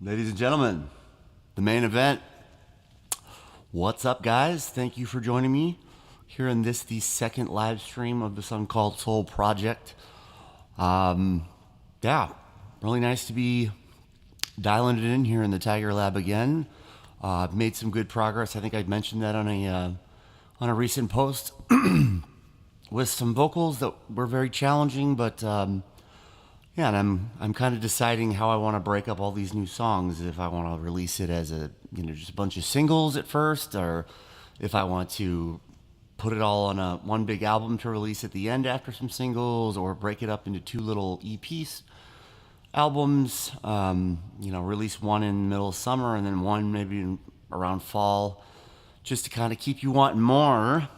Ladies and gentlemen, the main event. What's up, guys? Thank you for joining me here in the second live stream of this Uncalled Soul project. Yeah, really nice to be dialing it in here in the Tiger Lab again. I've made some good progress. I think I mentioned that on a recent post with some vocals that were very challenging, but yeah, and I'm kind of deciding how I want to break up all these new songs. If I want to release it as just a bunch of singles at first, or if I want to put it all on one big album to release at the end after some singles, or break it up into two little EPs albums. Release one in the middle of summer and then one maybe around fall, just to kind of keep you wanting more.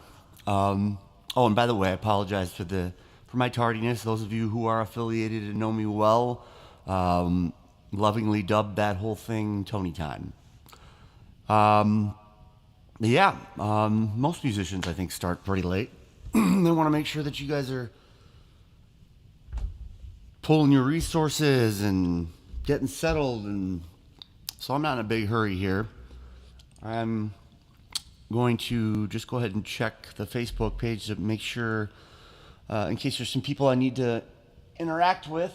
Oh, and by the way, I apologize for my tardiness. Those of you who are affiliated and know me well, lovingly dubbed that whole thing Tony Time. Most musicians I think start pretty late. They want to make sure that you guys are pulling your resources and getting settled, and so I'm not in a big hurry here. I'm going to just go ahead and check the Facebook page to make sure, in case there's some people I need to interact with.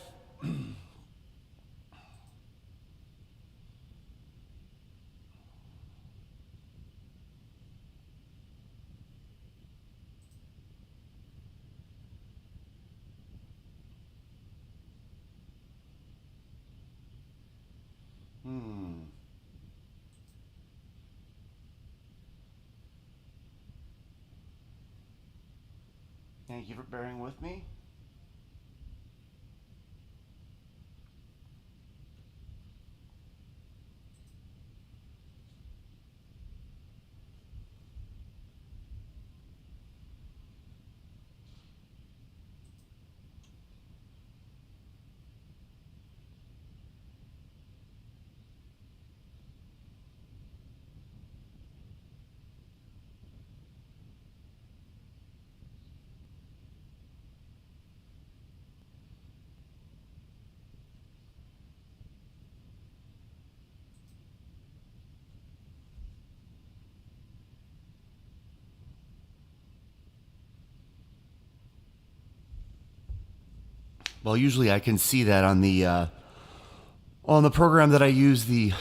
Thank you for bearing with me. Well, usually I can see that on the program that I use, the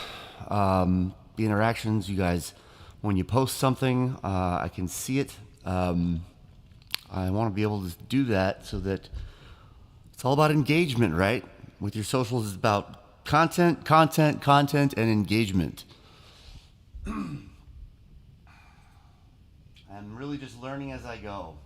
interactions. You guys, when you post something, I can see it. I want to be able to do that so that it's all about engagement, right? With your socials, it's about content, and engagement. I'm really just learning as I go.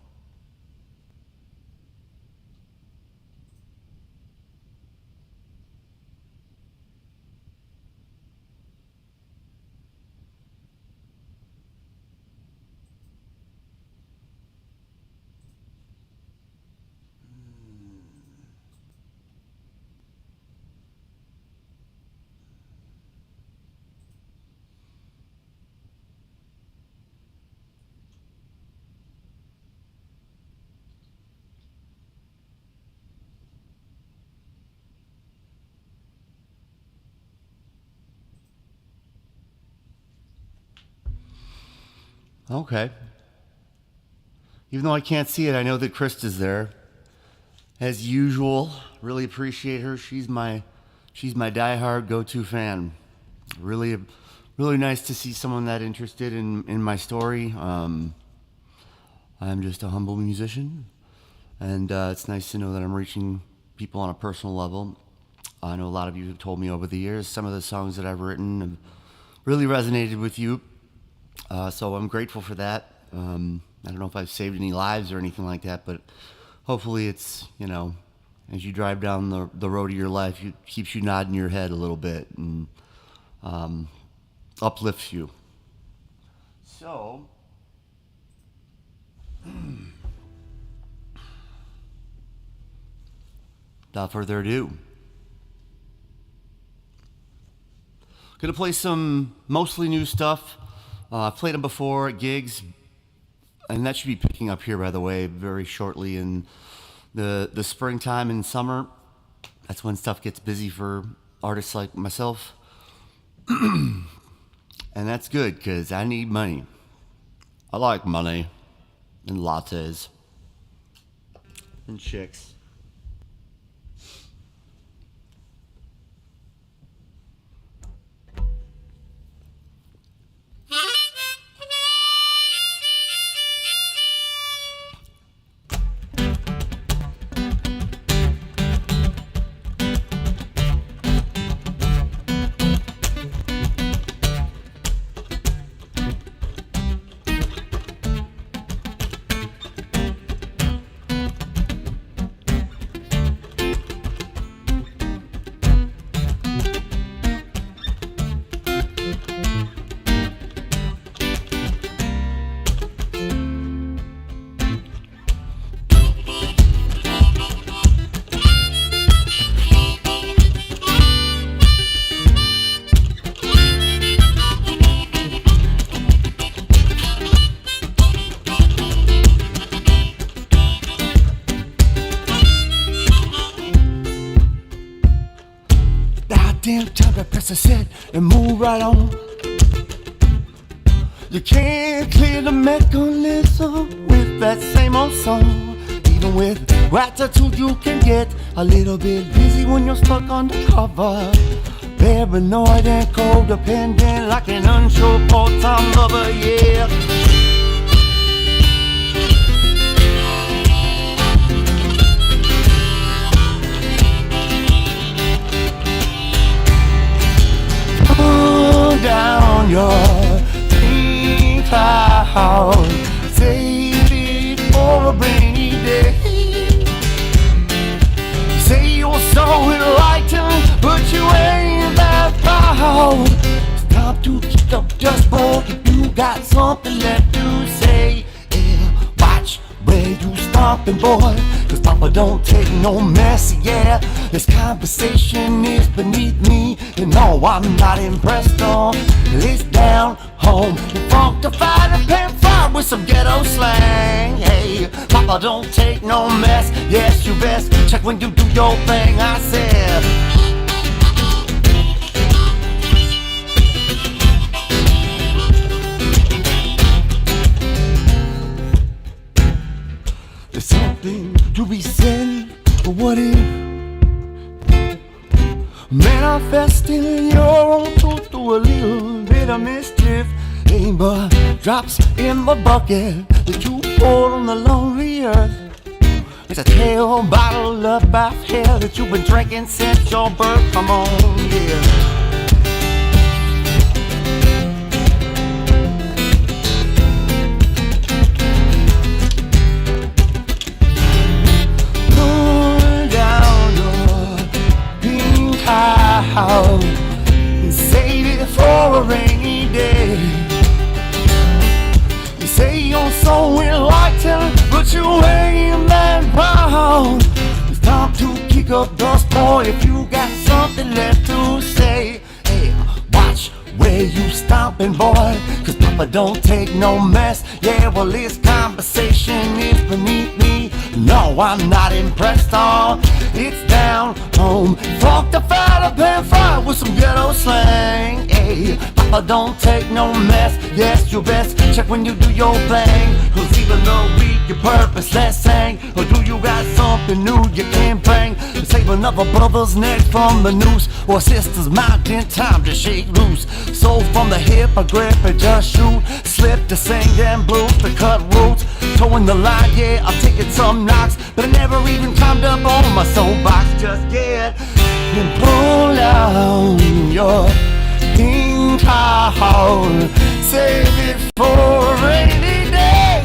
Okay. Even though I can't see it, I know that Krista's there. As usual, really appreciate her. She's my diehard go-to fan. Really, really nice to see someone that interested in my story. I'm just a humble musician, and it's nice to know that I'm reaching people on a personal level. I know a lot of you have told me over the years some of the songs that I've written have really resonated with you. So I'm grateful for that. I don't know if I've saved any lives or anything like that, but hopefully it's, as you drive down the road of your life, it keeps you nodding your head a little bit and uplifts you. So, without further ado, gonna play some mostly new stuff. I've played them before at gigs, and that should be picking up here, by the way, very shortly in the springtime and summer. That's when stuff gets busy for artists like myself. And that's good because I need money. I like money and lattes and chicks. Damn time to press the set and move right on. You can't clear the mechanism with that same old song. Even with gratitude you can get a little bit busy when you're stuck undercover. Paranoid and codependent like an unsure part-time lover, yeah. Down your pink cloud, save it for a rainy day. You say you're so enlightened, but you ain't that proud. It's time to kick up dust, boy, if you got something left to say. Yeah, watch where you stomping, boy, cause Papa don't take no mess, yeah. This conversation is beneath me, and no, I'm not impressed on. It's down home, funkified and pan-fried with some ghetto slang. Hey, Papa don't take no mess, yes, you best check when you do your thing, I said. There's something to be said for what if manifesting your own truth through a little bit of mischief. Ain't but drops in the bucket that you poured on the lonely earth. It's a tale bottle of bath hair that you've been drinking since your birth. Come on, yeah. And save it for a rainy day. You say you're so enlightened, but you ain't that proud. It's time to kick up dust, boy, if you got something left to say. Hey, watch where you stomping, boy, cause Papa don't take no mess. Yeah, well, this conversation is beneath me. No, I'm not impressed on. It's down home, fucked the fat up and fried with some ghetto slang. Hey, Papa don't take no mess. Yes, you best check when you do your thing. Cause even though we your purpose, let's sing. Or do you got something new you can bring to save another brother's neck from the noose, or sister's mountain time to shake loose? So from the hip I grip and just shoot, slip to sing them blues to cut roots. Towing the line, yeah, I'm taking some knocks, but I never even climbed up on my soapbox just yet. And pull down your pink cloud, save it for a rainy day.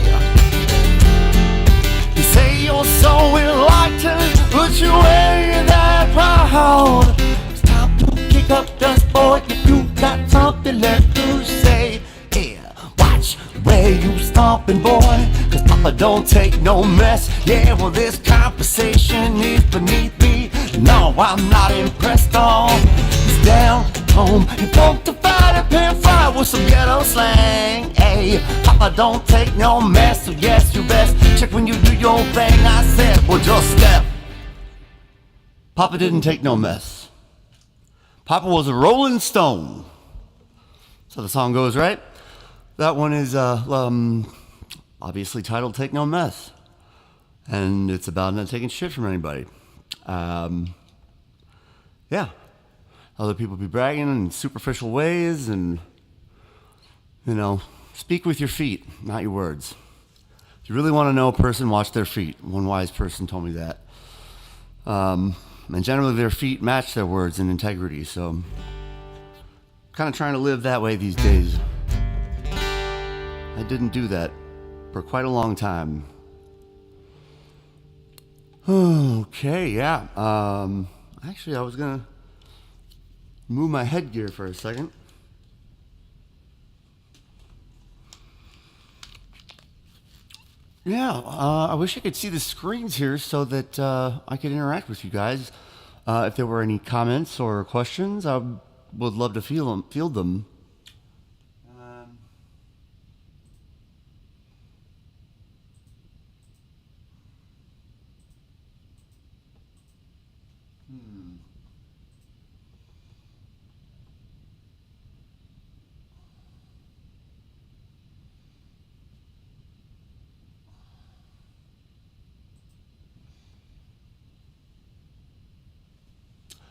You say you're so enlightened, but you ain't that proud. It's time to kick up dust, boy, if you got something left to say. Yeah, watch where you stomping, boy, cause Papa don't take no mess. Yeah, well, this conversation is beneath me. No, I'm not impressed on. It's down home, and folk to fight and pan fried with some ghetto slang. Hey, Papa don't take no mess, so yes, you best check when you do your thing. I said, well, just step. Papa didn't take no mess. Papa was a rolling stone. So the song goes, right? That one is obviously titled Take No Mess. And it's about not taking shit from anybody. Yeah. Other people be bragging in superficial ways and, you know, speak with your feet, not your words. If you really want to know a person, watch their feet. One wise person told me that. And generally their feet match their words in integrity, so kind of trying to live that way these days. I didn't do that for quite a long time. Okay, yeah. Actually, I was gonna move my headgear for a second. Yeah, I wish I could see the screens here so that I could interact with you guys. If there were any comments or questions, I would love to field them.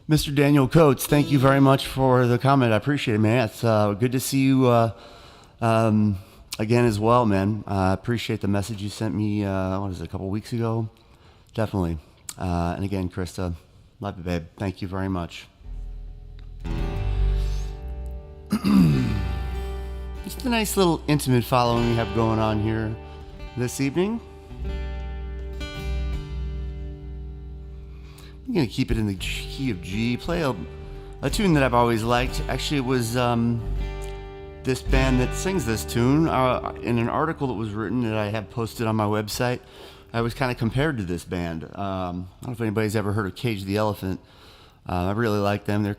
Mr. Daniel Coates, thank you very much for the comment. I appreciate it, man. It's good to see you again as well, man. I appreciate the message you sent me, what is it, a couple weeks ago? Definitely. And again, Krista, love you, babe. Thank you very much. Just a nice little intimate following we have going on here this evening. I'm going to keep it in the key of G, play a tune that I've always liked. Actually, it was this band that sings this tune. In an article that was written that I have posted on my website, I was kind of compared to this band. I don't know if anybody's ever heard of Cage the Elephant. I really like them. They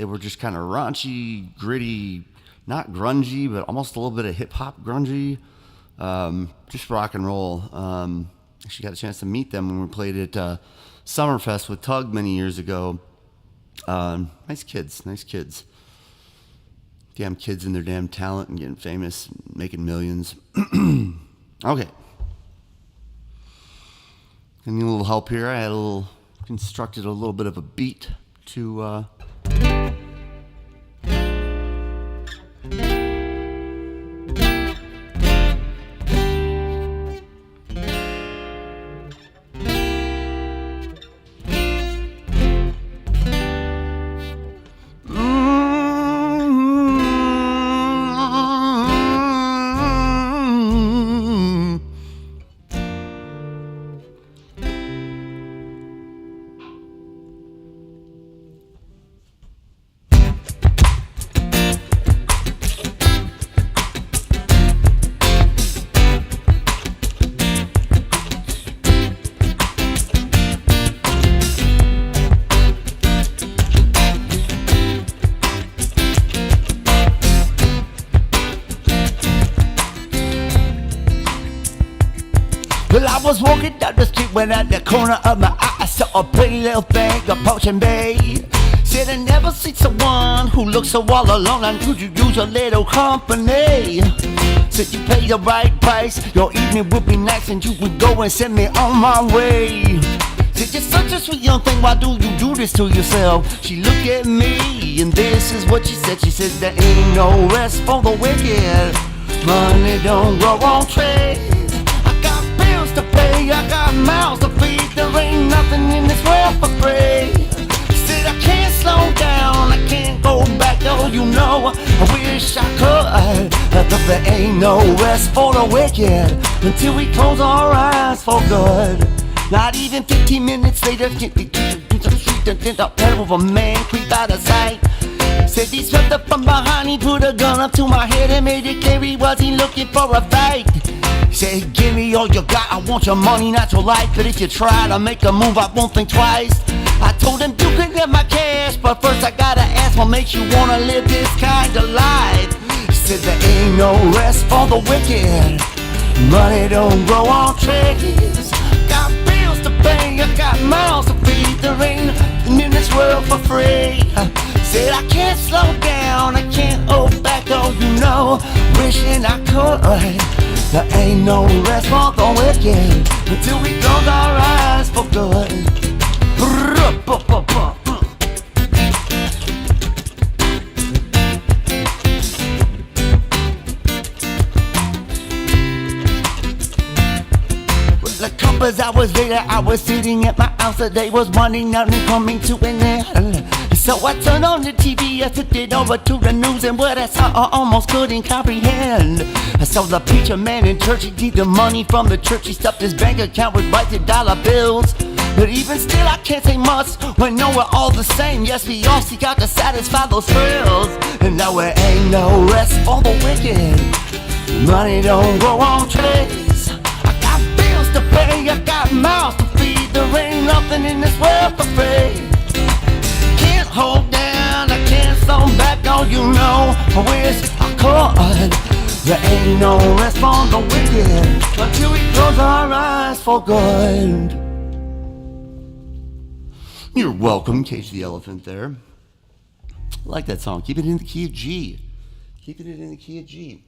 were just kind of raunchy, gritty, not grungy, but almost a little bit of hip-hop grungy. Just rock and roll. Actually got a chance to meet them when we played at Summerfest with Tug many years ago. Nice kids. Damn kids and their damn talent and getting famous, making millions. Okay. I need a little help here. I had constructed a little bit of a beat to Well, I was walking down the street when at the corner of my eye I saw a pretty little thing approaching me. Said I never seen someone who looks so all alone, and could you use a little company? Said you pay the right price, your evening would be nice, and you would go and send me on my way. Said you're such a sweet young thing, why do you do this to yourself? She looked at me and this is what she said. She said there ain't no rest for the wicked, money don't grow on trees. To pay, I got mouths to feed. There ain't nothing in this world for free. Said I can't slow down, I can't go back. Oh, you know, I wish I could. But there ain't no rest for the wicked until we close our eyes for good. Not even 15 minutes later, the pedal of a man creep out of sight. Said he swept up from behind, he put a gun up to my head and made it clear he wasn't looking for a fight. Said, give me all you got, I want your money, not your life. But if you try to make a move, I won't think twice. I told him, you can get my cash, but first I gotta ask what makes you wanna live this kind of life. Said there ain't no rest for the wicked, money don't grow on trees. Got bills to pay, I got mouths to feed. There ain't nothing in this world for free. Said I can't slow down, I can't hold back. wishing I could. There ain't no rest for the wicked until we close our eyes for good. A couple hours later, I was sitting at my house. The day was winding down and coming to an end. So I turned on the TV, I took it over to the news, and what I saw I almost couldn't comprehend. I saw the preacher man in church, he took the money from the church, he stuffed his bank account with white dollar bills. But even still I can't say much when no, we're all the same. Yes, we all seek out to satisfy those thrills. And now there ain't no rest for the wicked. Money don't grow on trees. I got bills to pay, I got mouths to feed. There ain't nothing in this world for free. Can't hold down, I can't slow back, oh you know, I wish I could. There ain't no rest for the wicked until we close our eyes for good. You're welcome, Cage the Elephant there. I like that song. Keep it in the key of G. Keeping it in the key of G.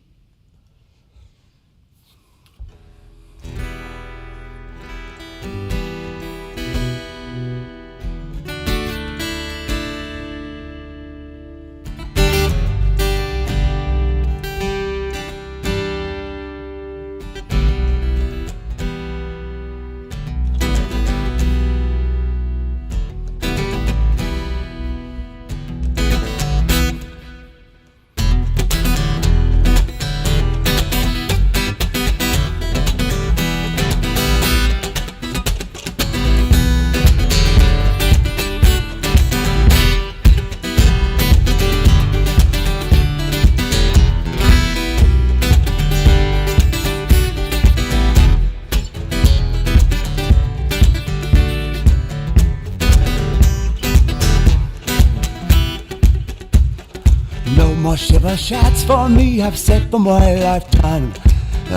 No more shiver shots for me, I've set for my lifetime.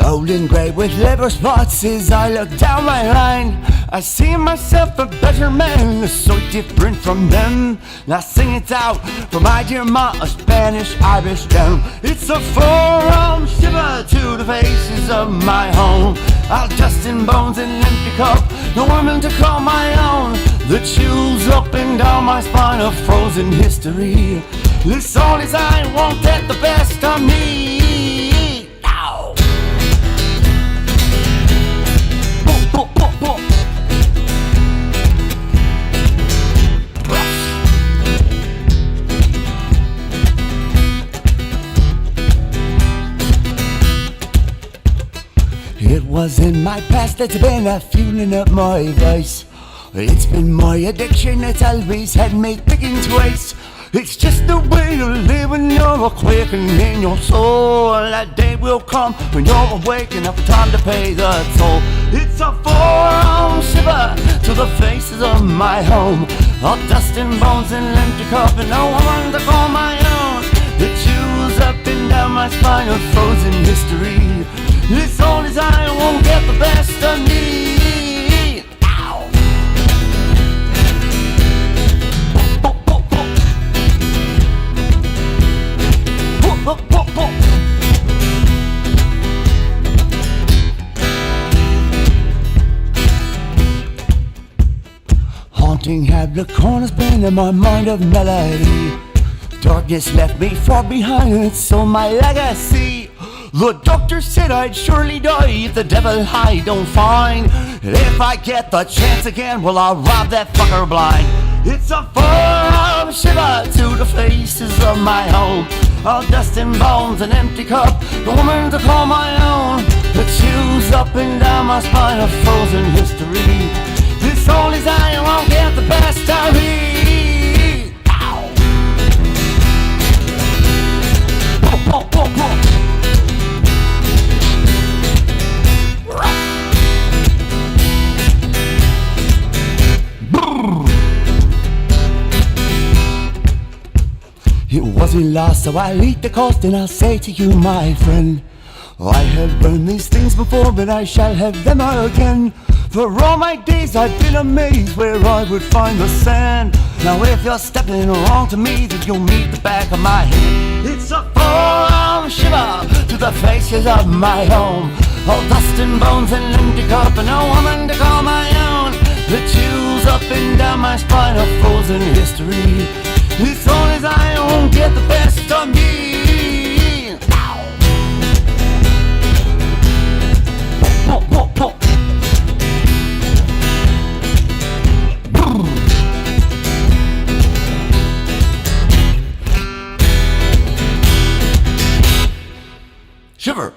Old and grey with liver spots as I look down my line. I see myself a better man, so different from them. And I sing it out for my dear ma, a Spanish Irish gem. It's a four-arm shiver to the faces of my home. All dust and bones and an empty cup, no woman to call my own. The chills up and down my spine of frozen history. This all is I won't get the best of me. Ow. Boom, boom, boom, boom. It was in my past that's been a fueling up my vice. It's been my addiction that's always had me thinking twice. It's just the way you live when you're quaking in your soul. That day will come when you're awake and have time to pay the toll. It's a four-arm shiver to the faces of my home. All dust and bones and an empty cup and no one to call my own. The chills up and down my spine of frozen history. This all is I won't get the best of me. Haunting had the cornerstone in my mind of melody. Darkness left me far behind, and so my legacy. The doctor said I'd surely die if the devil I don't find. And if I get the chance again, well, I'll rob that fucker blind. It's a four-arm shiver to the faces of my home. All dust and bones, an empty cup, no woman to call my own. The chills up and down my spine of frozen history. This all is I won't get the best of me. Ow. Boom, boom, boom, boom. It wasn't lost, so I'll eat the cost, and I'll say to you, my friend, I have burned these things before, but I shall have them again. For all my days I've been amazed where I would find the sand. Now if you're stepping wrong to me, then you'll meet the back of my head. It's a four-arm shiver to the pieces of my home, all dust and bones and empty cup, and no woman to call my own. The chills up and down my spine are frozen history, as long as I don't get the best of me. Shiver.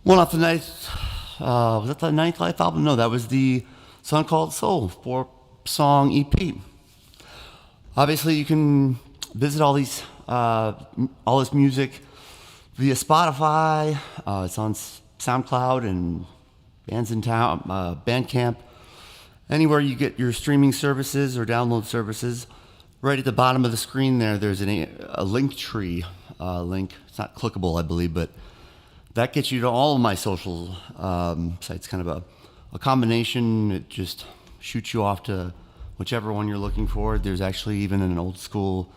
One off the ninth, was that the Ninth Life album? No, that was the song called Soul, 4-song EP. Obviously, you can visit all this music via Spotify. It's on SoundCloud and Bands in Town, Bandcamp, anywhere you get your streaming services or download services. Right at the bottom of the screen there's a link tree link. It's not clickable, I believe, but that gets you to all of my social sites. Kind of a combination. It just shoots you off to whichever one you're looking for. There's actually even an old school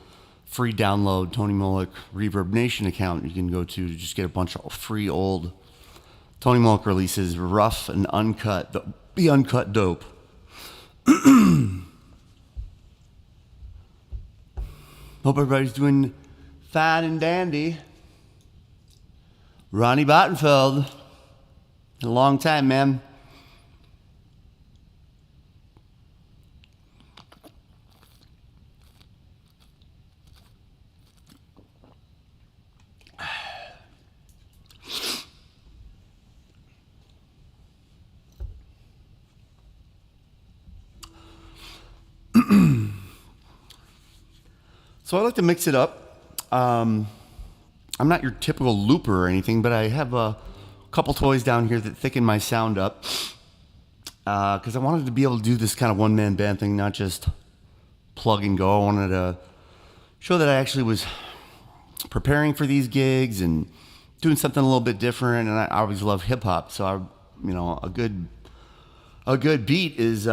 free download Tony Molek Reverb Nation account you can go to just get a bunch of free old Tony Molek releases, rough and uncut, the uncut dope. Hope everybody's doing fine and dandy. Ronnie Bottenfeld. A long time, man. So I like to mix it up. I'm not your typical looper or anything, but I have a couple toys down here that thicken my sound up. Because I wanted to be able to do this kind of one-man band thing, not just plug and go. I wanted to show that I actually was preparing for these gigs and doing something a little bit different. And I always love hip-hop, so a good beat is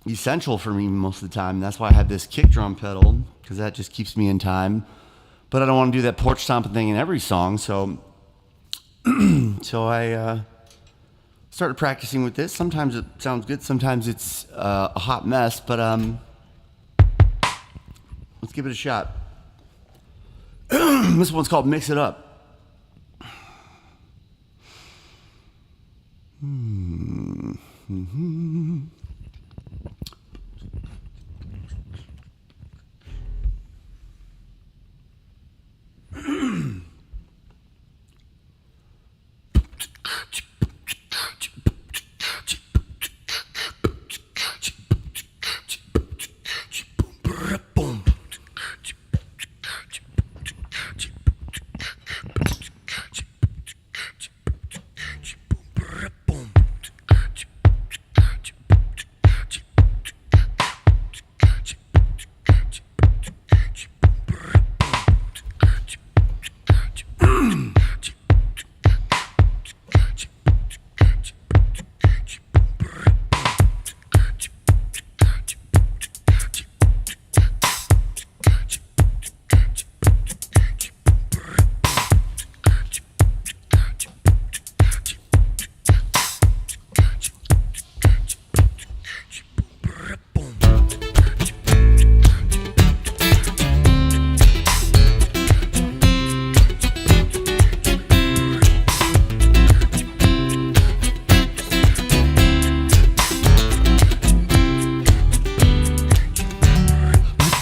essential for me most of the time. That's why I have this kick drum pedal, because that just keeps me in time. But I don't want to do that porch stomping thing in every song, so I started practicing with this. Sometimes it sounds good, sometimes it's a hot mess, but let's give it a shot. This one's called Mix It Up.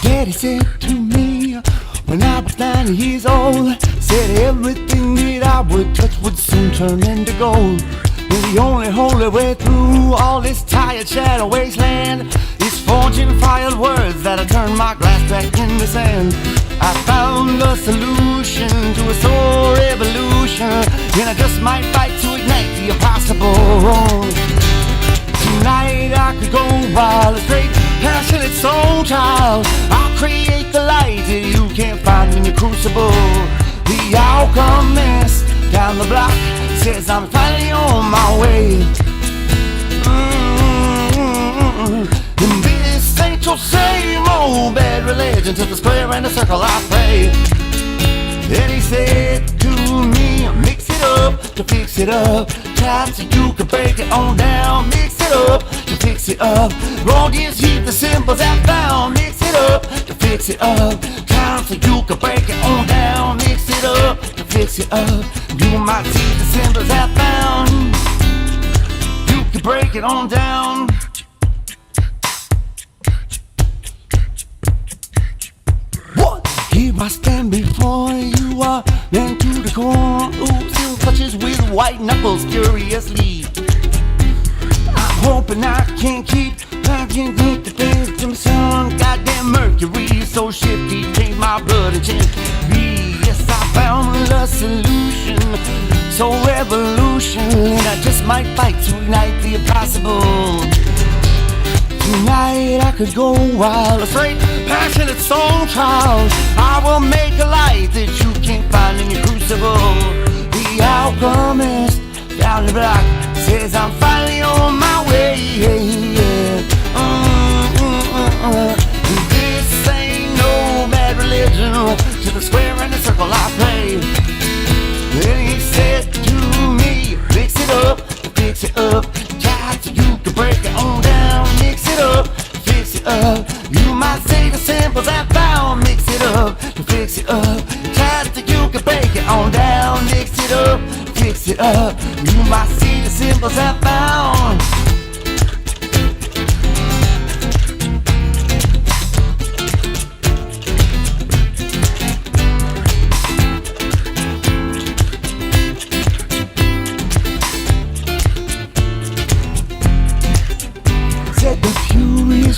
Daddy said to me when I was 9 years old, said everything that I would touch would soon turn into gold. And the only holy way through all this tired shadow wasteland is forging fired words that'll turn my glass back into sand. I found a solution to a soul revolution, and I just might fight to ignite the impossible. Tonight I could go wild, a straight, passionate soul child. I'll create the light that you can't find in your crucible. The alchemist down the block says I'm finally on my way. And this ain't your same old bad religion. To the square and the circle I pray. And he said to to fix it up. Time so you can break it on down. Mix it up to fix it up. Roll these heat the symbols I found. Mix it up to fix it up. Time so you can break it on down. Mix it up to fix it up. You might see the symbols I found. You can break it on down. Here I stand before you, are man to the core. Ooh, still touches with white knuckles furiously. I'm hoping I can keep. I can keep the things to my son. Goddamn Mercury, so shifty, change my blood and change me. Yes, I found the solution, so revolution, and I just might fight to ignite the impossible. Tonight I could go wild, a straight, passionate song child. I will make a light that you can't find in your crucible. The alchemist down the block says I'm finally on my way. This ain't no bad religion. To the square and the circle I play. Then he said to me, fix it up, fix it up. Try so you can break it on down. Mix it up, fix it up. You might say the symbols I found. Mix it up, fix it up. Try so you can break it on down. Mix it up, fix it up. You might see the symbols I found.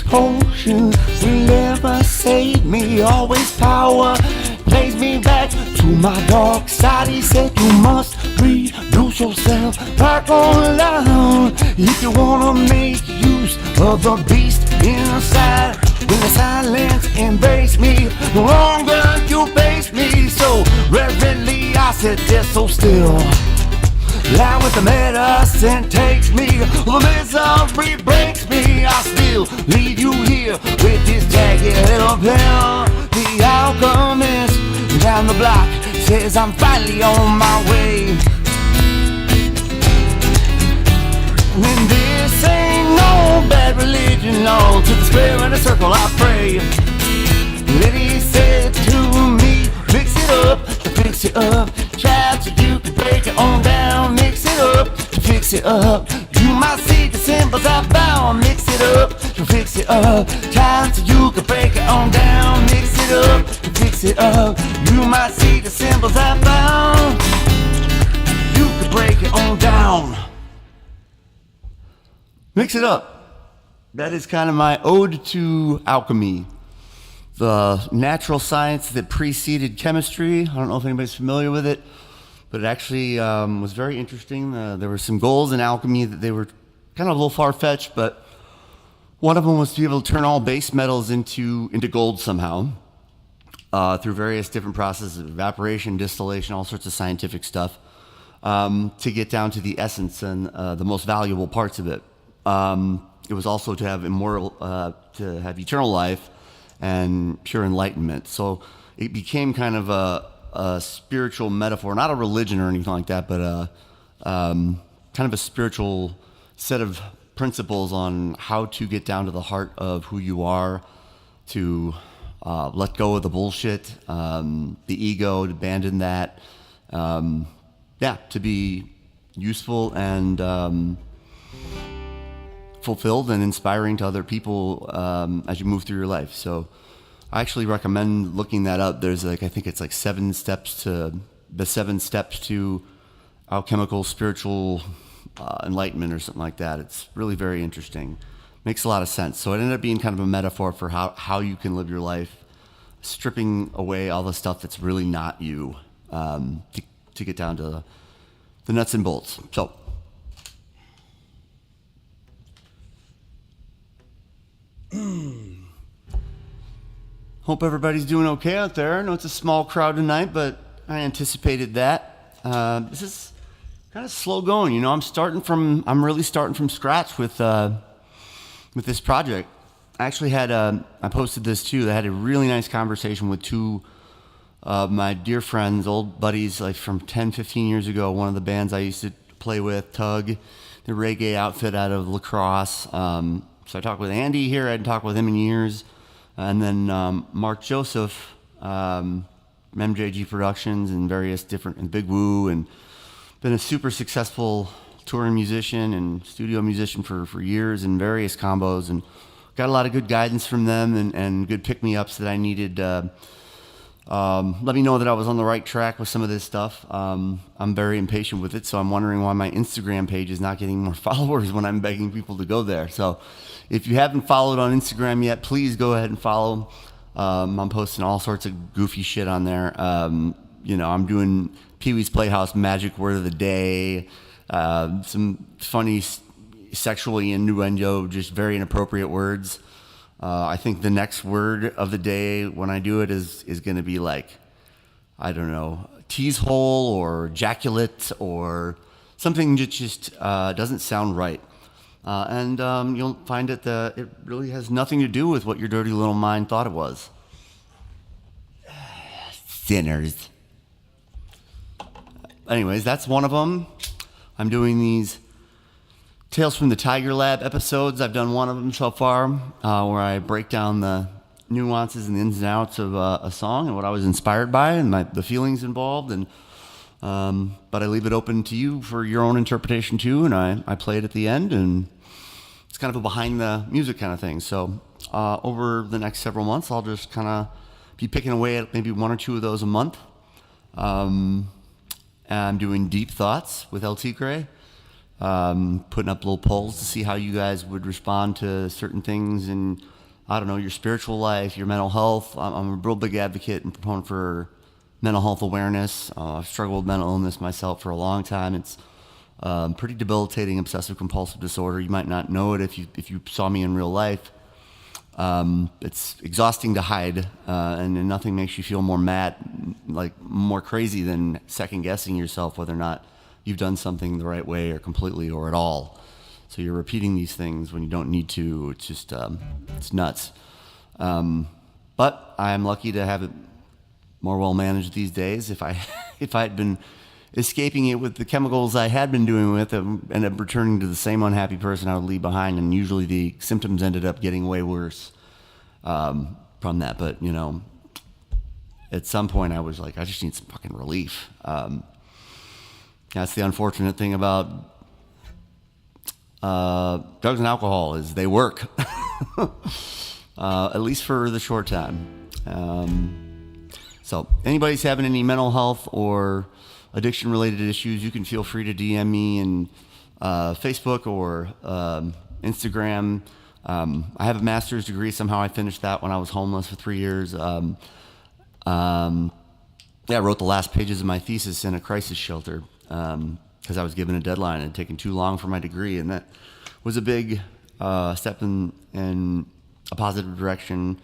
Potion will never save me. Always power plays me back to my dark side. He said you must reduce yourself back on down if you wanna make use of the beast inside. When the silence embrace me, no longer you face me. So reverently I said there so still. Lie with the medicine takes me, the misery breaks me. I still leave you here with this jagged little pill. The alchemist down the block says I'm finally on my way. And this ain't no bad religion, no. To the square and the circle I pray. Then he said to me, fix it up, fix it up. Try so you can break it on down. Mix it up, fix it up. You might see the symbols I found. Mix it up, fix it up. Try so you can break it on down. Mix it up, fix it up. You might see the symbols I found. You can break it on down. Mix it up. That is kind of my ode to alchemy. The natural science that preceded chemistry. I don't know if anybody's familiar with it, but it actually was very interesting. There were some goals in alchemy that they were kind of a little far-fetched, but one of them was to be able to turn all base metals into gold somehow through various different processes of evaporation, distillation, all sorts of scientific stuff to get down to the essence and the most valuable parts of it. It was also to have to have eternal life and pure enlightenment. So it became kind of a spiritual metaphor, not a religion or anything like that, but kind of a spiritual set of principles on how to get down to the heart of who you are, to let go of the bullshit, the ego, to abandon that, to be useful and fulfilled and inspiring to other people as you move through your life. So I actually recommend looking that up. There's I think it's 7 steps to alchemical spiritual enlightenment or something like that. It's really very interesting. Makes a lot of sense. So it ended up being kind of a metaphor for how you can live your life, stripping away all the stuff that's really not you, to get down to the nuts and bolts. So hope everybody's doing okay out there. I know it's a small crowd tonight, but I anticipated that. This is kind of slow going, you know. I'm really starting from scratch with this project. I actually had I posted this too. I had a really nice conversation with two my dear friends, old buddies, like from 10, 15 years ago, one of the bands I used to play with, Tug, the reggae outfit out of La Crosse. So I talked with Andy here. I hadn't talked with him in years. And then Mark Joseph, MJG Productions and various different, and Big Woo, and been a super successful touring musician and studio musician for years in various combos, and got a lot of good guidance from them and good pick-me-ups that I needed. Let me know that I was on the right track with some of this stuff. I'm very impatient with it, so I'm wondering why my Instagram page is not getting more followers when I'm begging people to go there. So if you haven't followed on Instagram yet, please go ahead and follow. I'm posting all sorts of goofy shit on there. I'm doing Pee-wee's Playhouse Magic Word of the Day, some funny sexually innuendo, just very inappropriate words. I think the next word of the day when I do it is going to be like, I don't know, tease hole or ejaculate or something that just doesn't sound right. And you'll find that it really has nothing to do with what your dirty little mind thought it was. Sinners. Anyways, that's one of them. I'm doing these Tales from the Tiger Lab episodes. I've done one of them so far, where I break down the nuances and the ins and outs of a song and what I was inspired by and the feelings involved. And but I leave it open to you for your own interpretation too. And I play it at the end, and it's kind of a behind the music kind of thing. So over the next several months, I'll just kind of be picking away at maybe one or two of those a month. I'm doing Deep Thoughts with El Tigre. Putting up little polls to see how you guys would respond to certain things in, I don't know, your spiritual life, your mental health. I'm a real big advocate and proponent for mental health awareness. I've struggled with mental illness myself for a long time. It's pretty debilitating obsessive compulsive disorder. You might not know it if you saw me in real life. It's exhausting to hide, and nothing makes you feel more mad, like more crazy than second guessing yourself whether or not you've done something the right way or completely or at all. So you're repeating these things when you don't need to. It's just, it's nuts. But I'm lucky to have it more well managed these days. If I had been escaping it with the chemicals I had been doing with it, end up returning to the same unhappy person I would leave behind, and usually the symptoms ended up getting way worse from that. But, at some point I was like, I just need some fucking relief. That's the unfortunate thing about drugs and alcohol is they work, at least for the short time. So anybody's having any mental health or addiction-related issues, you can feel free to DM me in Facebook or Instagram. I have a master's degree. Somehow I finished that when I was homeless for 3 years. I wrote the last pages of my thesis in a crisis shelter because I was given a deadline and it had taken too long for my degree, and that was a big step in a positive direction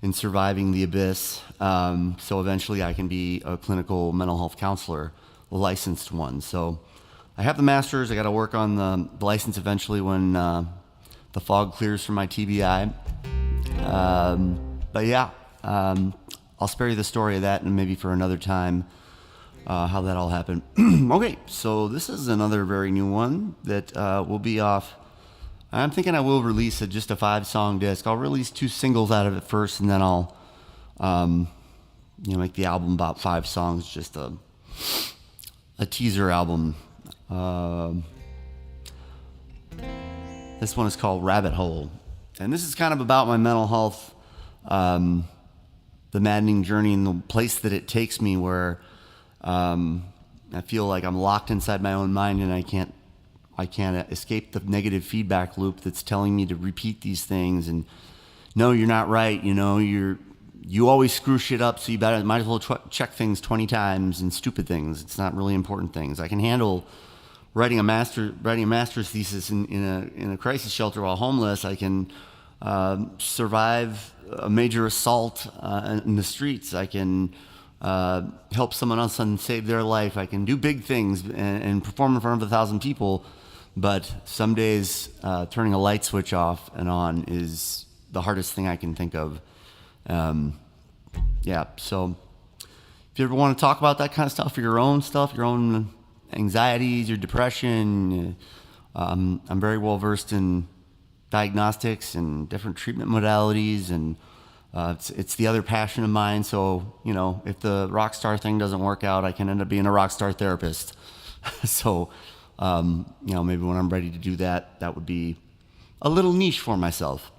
in surviving the abyss. So eventually I can be a clinical mental health counselor, a licensed one. So I have the master's. I got to work on the license eventually when the fog clears from my TBI. But yeah, I'll spare you the story of that and maybe for another time how that all happened. Okay, so this is another very new one that will be off. I'm thinking I will release just a 5-song disc. I'll release 2 singles out of it first, and then I'll make the album about 5 songs, just a teaser album. This one is called Rabbit Hole, and this is kind of about my mental health, the maddening journey and the place that it takes me, where I feel like I'm locked inside my own mind and I can't escape the negative feedback loop that's telling me to repeat these things and no, you're not right. You always screw shit up, so you might as well check things 20 times and stupid things. It's not really important things. I can handle writing a master's thesis in a crisis shelter while homeless. I can survive a major assault in the streets. I can help someone else and save their life. I can do big things and perform in front of 1,000 people. But some days turning a light switch off and on is the hardest thing I can think of. So if you ever want to talk about that kind of stuff, your own stuff, your own anxieties, your depression, I'm very well versed in diagnostics and different treatment modalities, and it's the other passion of mine. So, you know, if the rock star thing doesn't work out, I can end up being a rock star therapist. So, you know, maybe when I'm ready to do that, that would be a little niche for myself.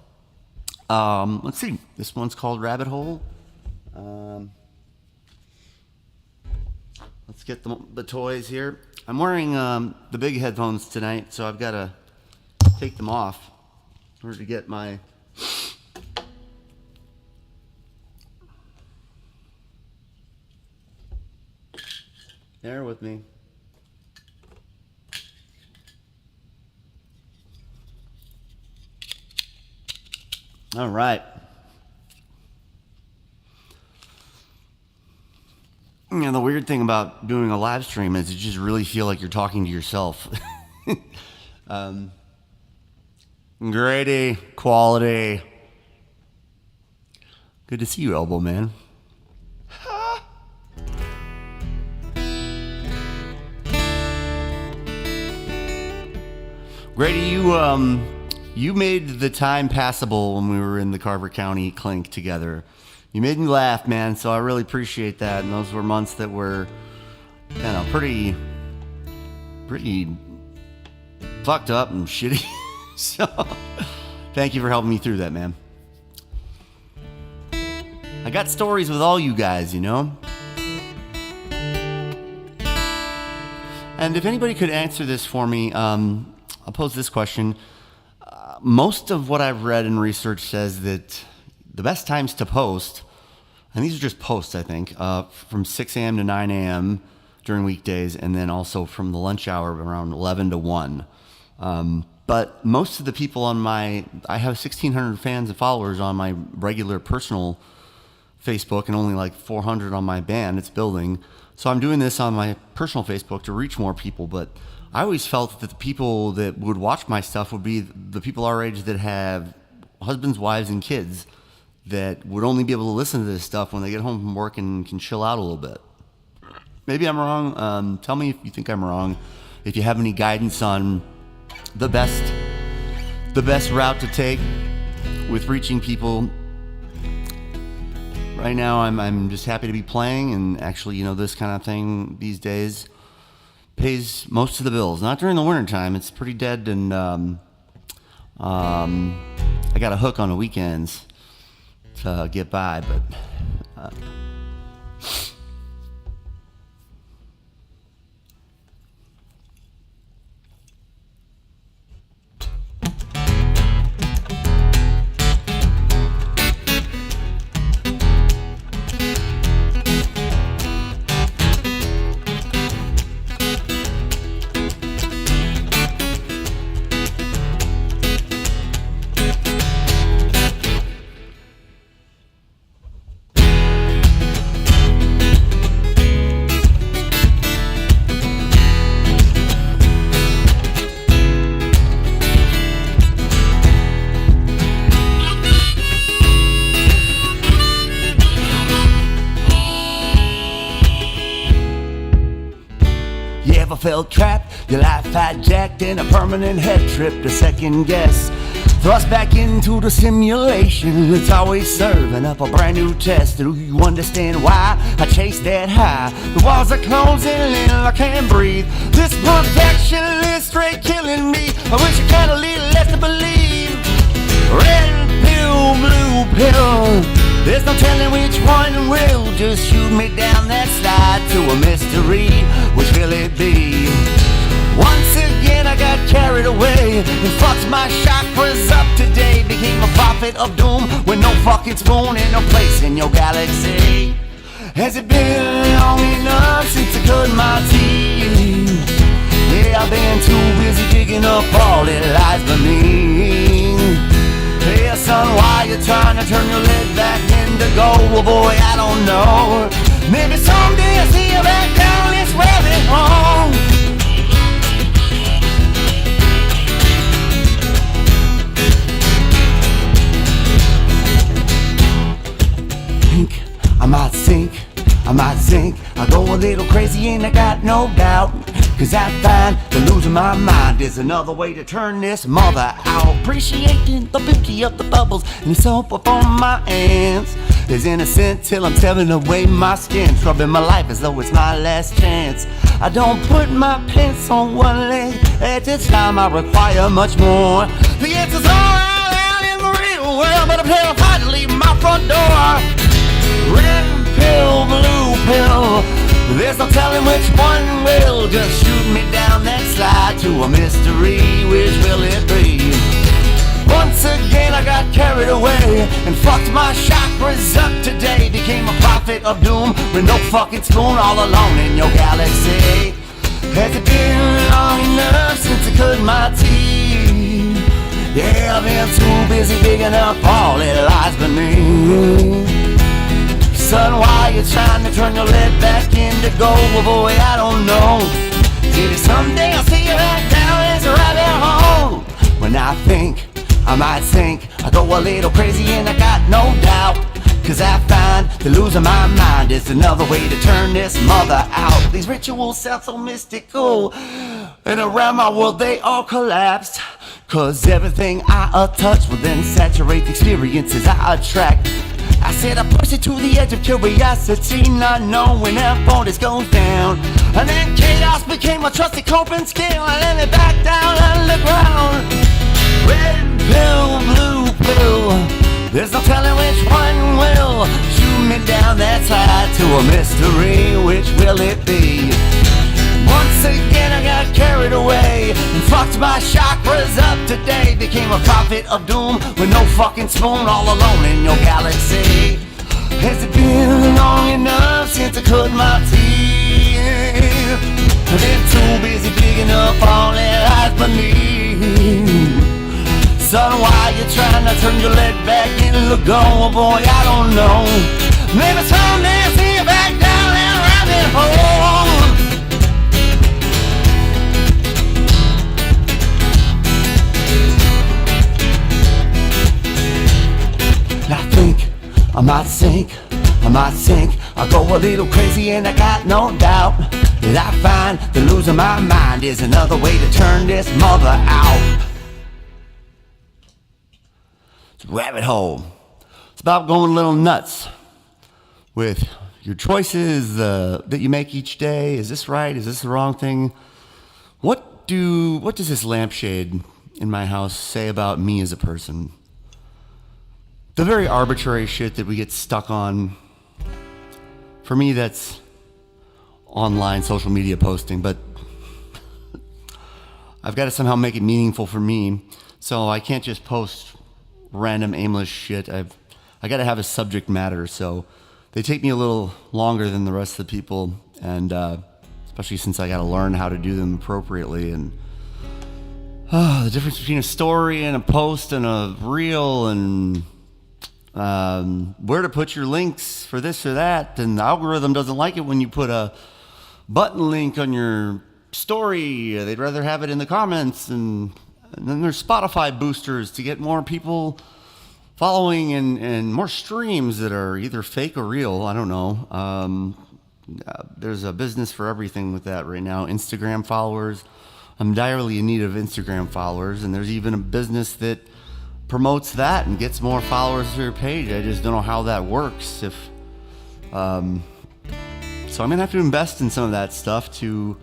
Let's see. This one's called Rabbit Hole. Let's get the toys here. I'm wearing the big headphones tonight, so I've got to take them off in order to get my... Bear with me. All right. You know, the weird thing about doing a live stream is you just really feel like you're talking to yourself. Grady, quality. Good to see you, Elbow Man. Grady, you made the time passable when we were in the Carver County Clink together. You made me laugh, man, so I really appreciate that. And those were months that were, you know, pretty fucked up and shitty. So, thank you for helping me through that, man. I got stories with all you guys, you know? And if anybody could answer this for me, I'll pose this question. Most of what I've read and research says that the best times to post, and these are just posts, I think, from 6 a.m. to 9 a.m. during weekdays, and then also from the lunch hour around 11 to 1. But most of the people on I have 1,600 fans and followers on my regular personal Facebook and only like 400 on my band. It's building. So I'm doing this on my personal Facebook to reach more people, but I always felt that the people that would watch my stuff would be the people our age that have husbands, wives, and kids that would only be able to listen to this stuff when they get home from work and can chill out a little bit. Maybe I'm wrong. Tell me if you think I'm wrong. If you have any guidance on the best route to take with reaching people. Right now, I'm just happy to be playing, and actually, you know, this kind of thing these days pays most of the bills. Not during the winter time; it's pretty dead, and I got a hook on the weekends to get by, but. Felt trapped, your life hijacked in a permanent head trip to second guess. Thrust back into the simulation, it's always serving up a brand new test. Do you understand why I chase that high? The walls are closing in, I can't breathe. This perfection is straight killing me. I wish I had a little less to believe. Red pill, blue pill, there's no telling which one will. Just shoot me down that slide to a mystery. Which will it be? Once again I got carried away and fucked my chakras up today. Became a prophet of doom with no fucking spoon and no place in your galaxy. Has it been long enough since I cut my teeth? Yeah, I've been too busy digging up all that lies beneath. Hey son, why you trying to turn your lead back into gold? Well boy, I don't know. Maybe someday I'll see you back down this rabbit hole. Think I might sink, I might think I go a little crazy and I got no doubt. Cause I find that losing my mind is another way to turn this mother out. Appreciating the beauty of the bubbles and the soap up on my hands is innocent till I'm tearing away my skin, scrubbing my life as though it's my last chance. I don't put my pants on one leg at this time, I require much more. The answers are out in the real world, but I'm terrified to leave my front door. Red pill, blue pill, there's no telling which one will just shoot me down that slide to a mystery. Which will it be? Once again I got carried away and fucked my chakras up today. Became a prophet of doom with no fucking spoon, all alone in your galaxy. Has it been long enough since I cut my teeth? Yeah, I've been too busy digging up all that lies beneath. Son, why you trying to turn your lead back into gold? Well, boy, I don't know. Maybe someday I'll see you back down this rabbit hole. When I think I might sink, I go a little crazy and I got no doubt. Cause I find that losing my mind is another way to turn this mother out. These rituals sound so mystical, and around my world they all collapsed. Cause everything I touch will then saturate the experiences I attract. I said I pushed it to the edge of curiosity, not knowing how this goes down. And then chaos became a trusted coping skill, and then it back down underground. Red pill, blue pill, there's no telling which one will shoot me down that slide to a mystery. Which will it be? Once again I got carried away and fucked my chakras up today. Became a prophet of doom with no fucking spoon, all alone in your galaxy. Has it been long enough since I cut my teeth? I've been too busy digging up all that lies beneath. Son, why you trying to turn your lead back into the gold? Boy, I don't know. Maybe someday I'll see you back down that rabbit hole. I think I might sink, I go a little crazy and I got no doubt that I find that losing my mind is another way to turn this mother out. It's a rabbit hole. It's about going a little nuts with your choices that you make each day. Is this right? Is this the wrong thing? What does this lampshade in my house say about me as a person? The very arbitrary shit that we get stuck on. For me, that's online social media posting, but I've got to somehow make it meaningful for me. So I can't just post random aimless shit. I got to have a subject matter. So they take me a little longer than the rest of the people, and especially since I got to learn how to do them appropriately. And the difference between a story and a post and a reel, and where to put your links for this or that, and the algorithm doesn't like it when you put a button link on your story. They'd rather have it in the comments, and then there's Spotify boosters to get more people following and more streams that are either fake or real. I don't know. There's a business for everything with that right now. Instagram followers. I'm direly in need of Instagram followers, and there's even a business that promotes that and gets more followers to your page. I just don't know how that works. So I'm gonna have to invest in some of that stuff to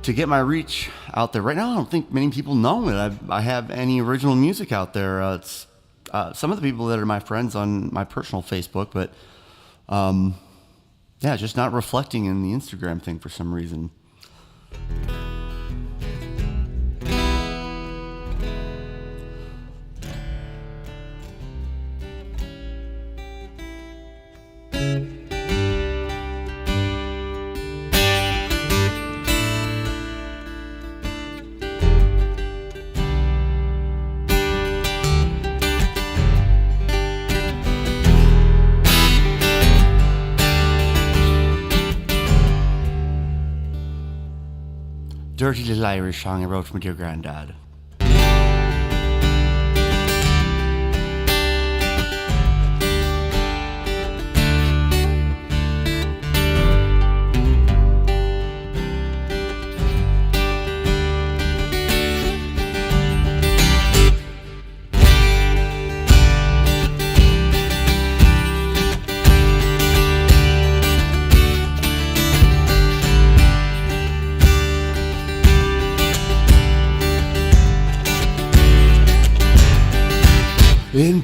get my reach out there. Right now, I don't think many people know that I have any original music out there. It's some of the people that are my friends on my personal Facebook, but yeah, just not reflecting in the Instagram thing for some reason. Dirty little Irish song I wrote for my dear granddad.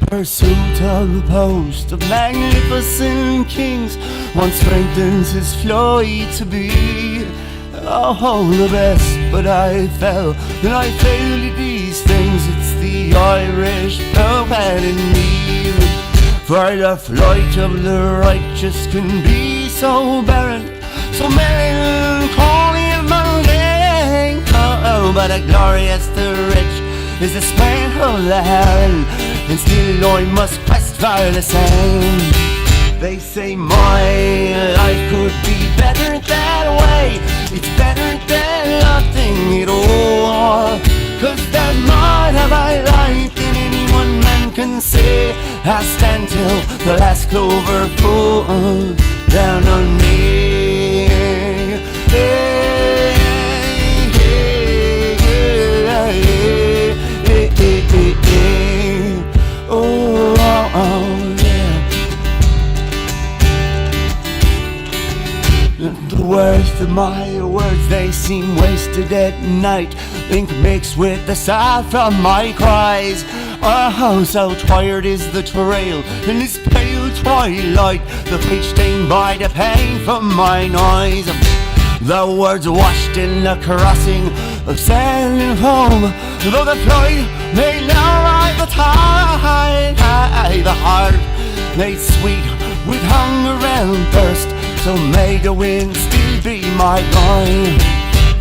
pursuit of the post of magnificent kings, one strengthens his flight to be oh, the best. But I fell, and I failed at these things. It's the Irish poet in me. For the flight of the righteous can be so barren, so melancholy and mundane. Oh, but a glorious the rich is the span of the heron, and still I must quest for the same. They say my life could be better that way. It's better than nothing at all, 'cause there's more to my life than any one man can say. I stand till the last clover falls down on me. Hey, hey, hey, hey, hey, hey, hey. Oh, oh, yeah. The worst of my words, they seem wasted at night. Ink mixed with the sigh from my cries. Oh, so tired is the trail in this pale twilight, the page stained by the pain from mine eyes. The words washed in the crossing of sailing home, though the flight may now ride the tide. The heart made sweet with hunger and thirst, so may the wind still be my guide.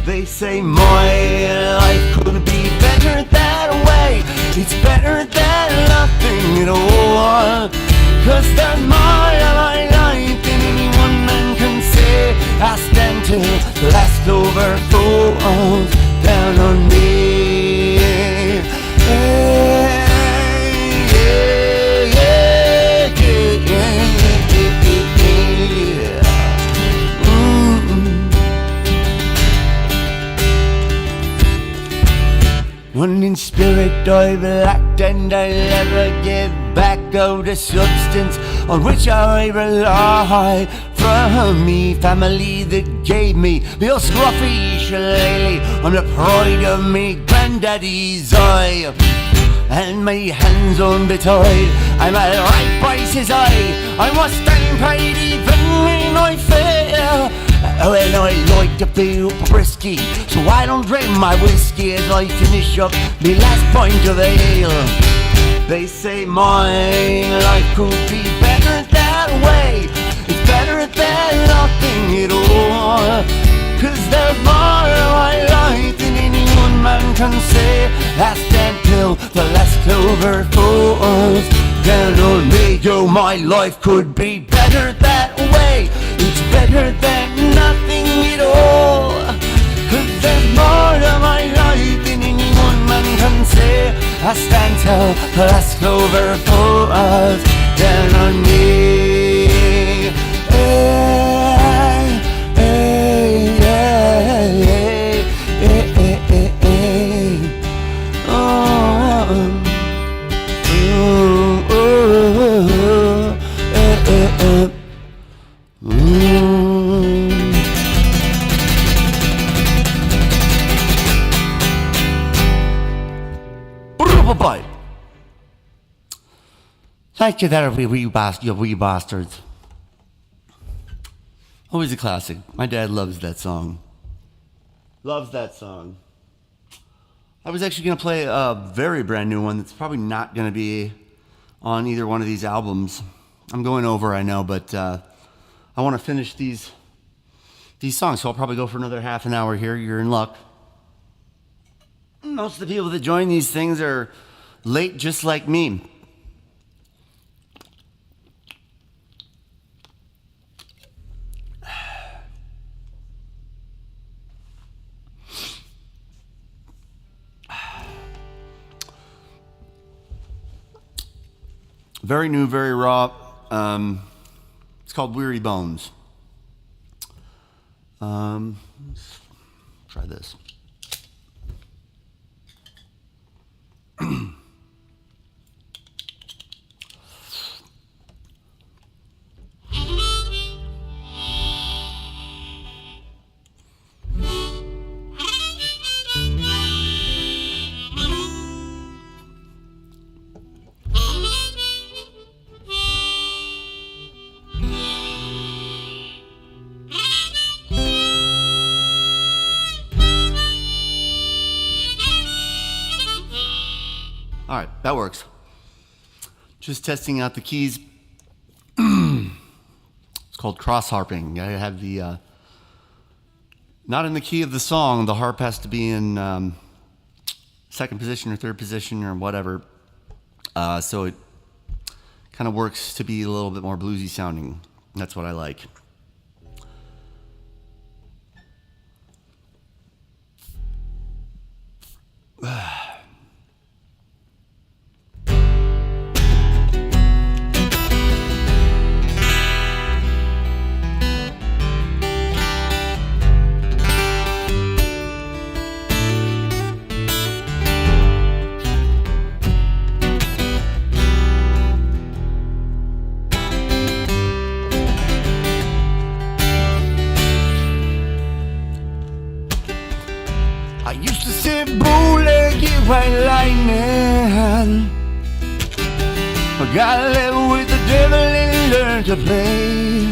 They say my life could be better that way. It's better than nothing at all, 'cause there's more to my life than any one man can say. I stand till the last clover falls down on me. Hey, yeah, yeah, yeah, yeah, yeah. When in spirit I've lacked and I'll never give back of the substance on which I rely. From me family that gave me the old scruffy shillelagh, I'm the pride of me granddaddy's eye. And my hands unbetied, I'm at right prices I must stand paid even when I fail. Well, I like to feel frisky, so I don't drink my whiskey as I finish up my last pint of ale. They say my life could be better that way. It's better than nothing at all, 'cause there's more to my life than any one man can say. I stand till the last clover falls down on me. Yo, my life could be better that way. It's better than nothing at all, 'cause there's more to my life than any one man can say. I stand till the last clover falls down on me. Hey, hey, hey, hey, hey, hey, hey, hey. Oh, oh, oh, oh, eh, eh, eh. Bye. Thank you there, you wee bastards. Always a classic. My dad loves that song. Loves that song. I was actually going to play a very brand new one that's probably not going to be on either one of these albums. I'm going over, I know, but I want to finish these songs, so I'll probably go for another half an hour here. You're in luck. Most of the people that join these things are late just like me. Very new, very raw. It's called Weary Bones. Let's try this. All right, that works. Just testing out the keys. It's called cross harping. I have the, not in the key of the song. The harp has to be in second position or third position or whatever. So it kind of works to be a little bit more bluesy sounding. That's what I like. I used to say Molek, get white lightning. I gotta live with the devil and learn to play.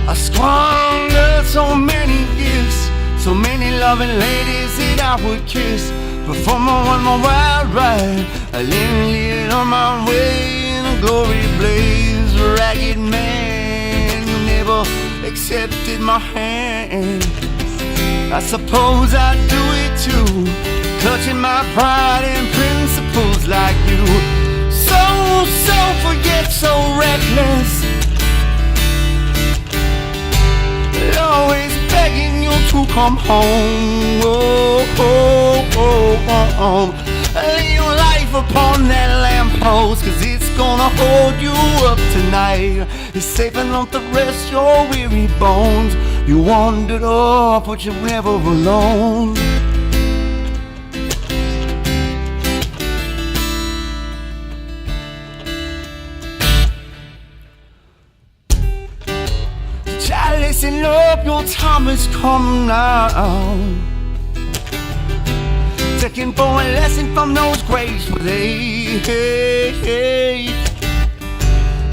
I squandered so many gifts, so many loving ladies that I would kiss. Before my one more wild ride, I leaned on my way in a glory blaze. Ragged man, you never accepted my hand. I suppose I'd do it too, clutching my pride and principles like you. So forget, so reckless, always begging you to come home. Lay your life upon that lamppost, cause it's gonna hold you up tonight. It's safe enough to rest your weary bones. You wandered off, but you're never alone. Child, listen up, your time has come now. Taking for a lesson from those graceful days.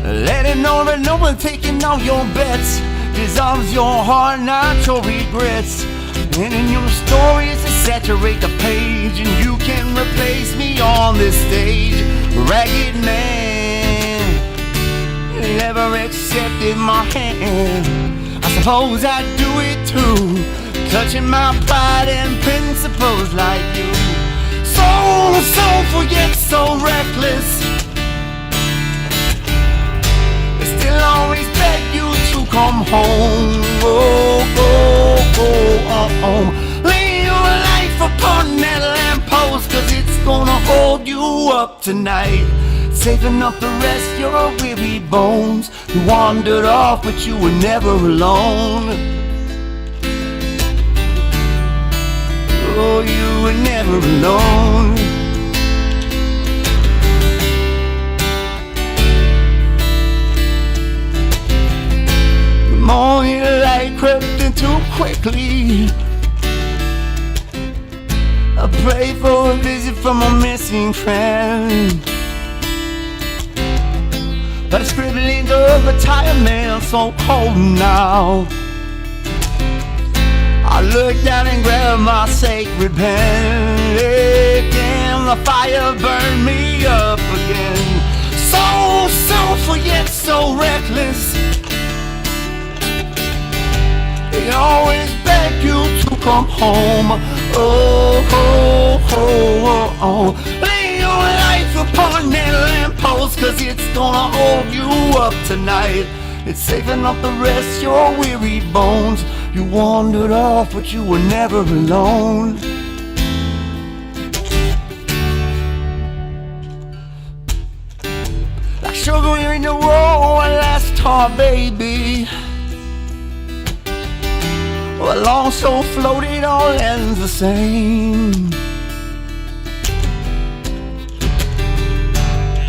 Let it know that no one taking all your bets dissolves your heart, not your regrets. And in your stories to saturate the page, and you can replace me on this stage. Ragged man, you never accepted my hand. I suppose I'd do it too, touching my pride and principles like you. So forget, so reckless, still always beg you to come home. Lay your life upon that lamppost, cause it's gonna hold you up tonight. Safe enough to rest your weary bones. You wandered off, but you were never alone. Oh, you were never alone. Morning light crept in too quickly. I pray for a visit from a missing friend, but the scribbling of retirement so cold now. I look down and grab my sacred pen. Again, the fire burned me up again. So forget, so reckless, they always beg you to come home. Lay your life upon that lamppost, cause it's gonna hold you up tonight. It's safe enough to rest your weary bones. You wandered off, but you were never alone. Like sugar in the roll, one last tar, baby. Well, also floated, all ends the same.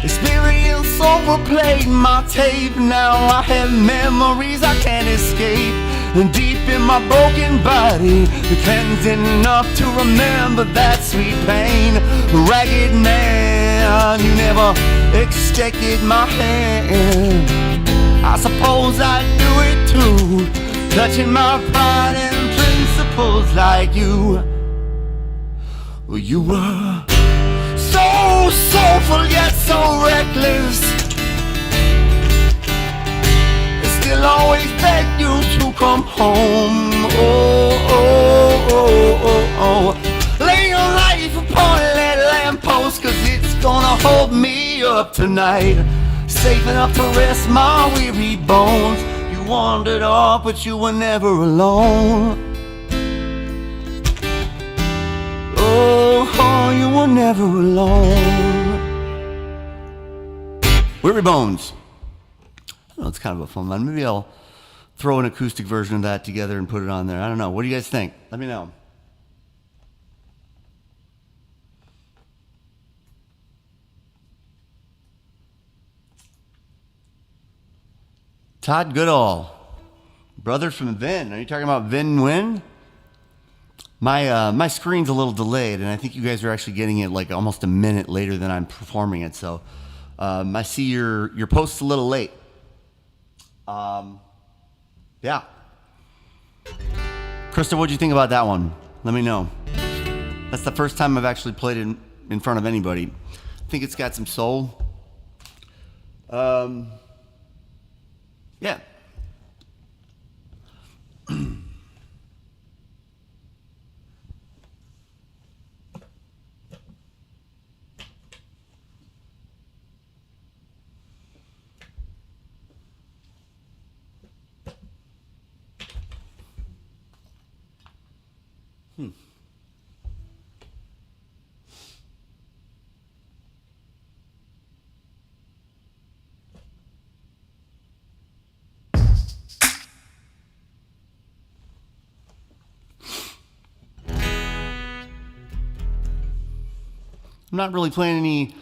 Experience overplayed my tape. Now I have memories I can't escape, and deep in my broken body, the cleansing enough to remember that sweet pain. Ragged man, you never extended my hand. I suppose I'd do it too, touching my pride and principles like you. You were so soulful yet so reckless. Still always beg you to come home. Oh, oh, oh, oh, oh. Lay your life upon that lamppost, 'cause it's gonna hold me up tonight. Safe enough to rest my weary bones. You wandered off, but you were never alone. Oh, you were never alone. Weary Bones. Oh, it's kind of a fun one. Maybe I'll throw an acoustic version of that together and put it on there. I don't know. What do you guys think? Let me know. Todd Goodall, brother from Vin. Are you talking about Vin Nguyen? My screen's a little delayed, and I think you guys are actually getting it like almost a minute later than I'm performing it. So I see your post's a little late. Yeah. Krista, what'd you think about that one? Let me know. That's the first time I've actually played it in front of anybody. I think it's got some soul. Yeah. I'm not really playing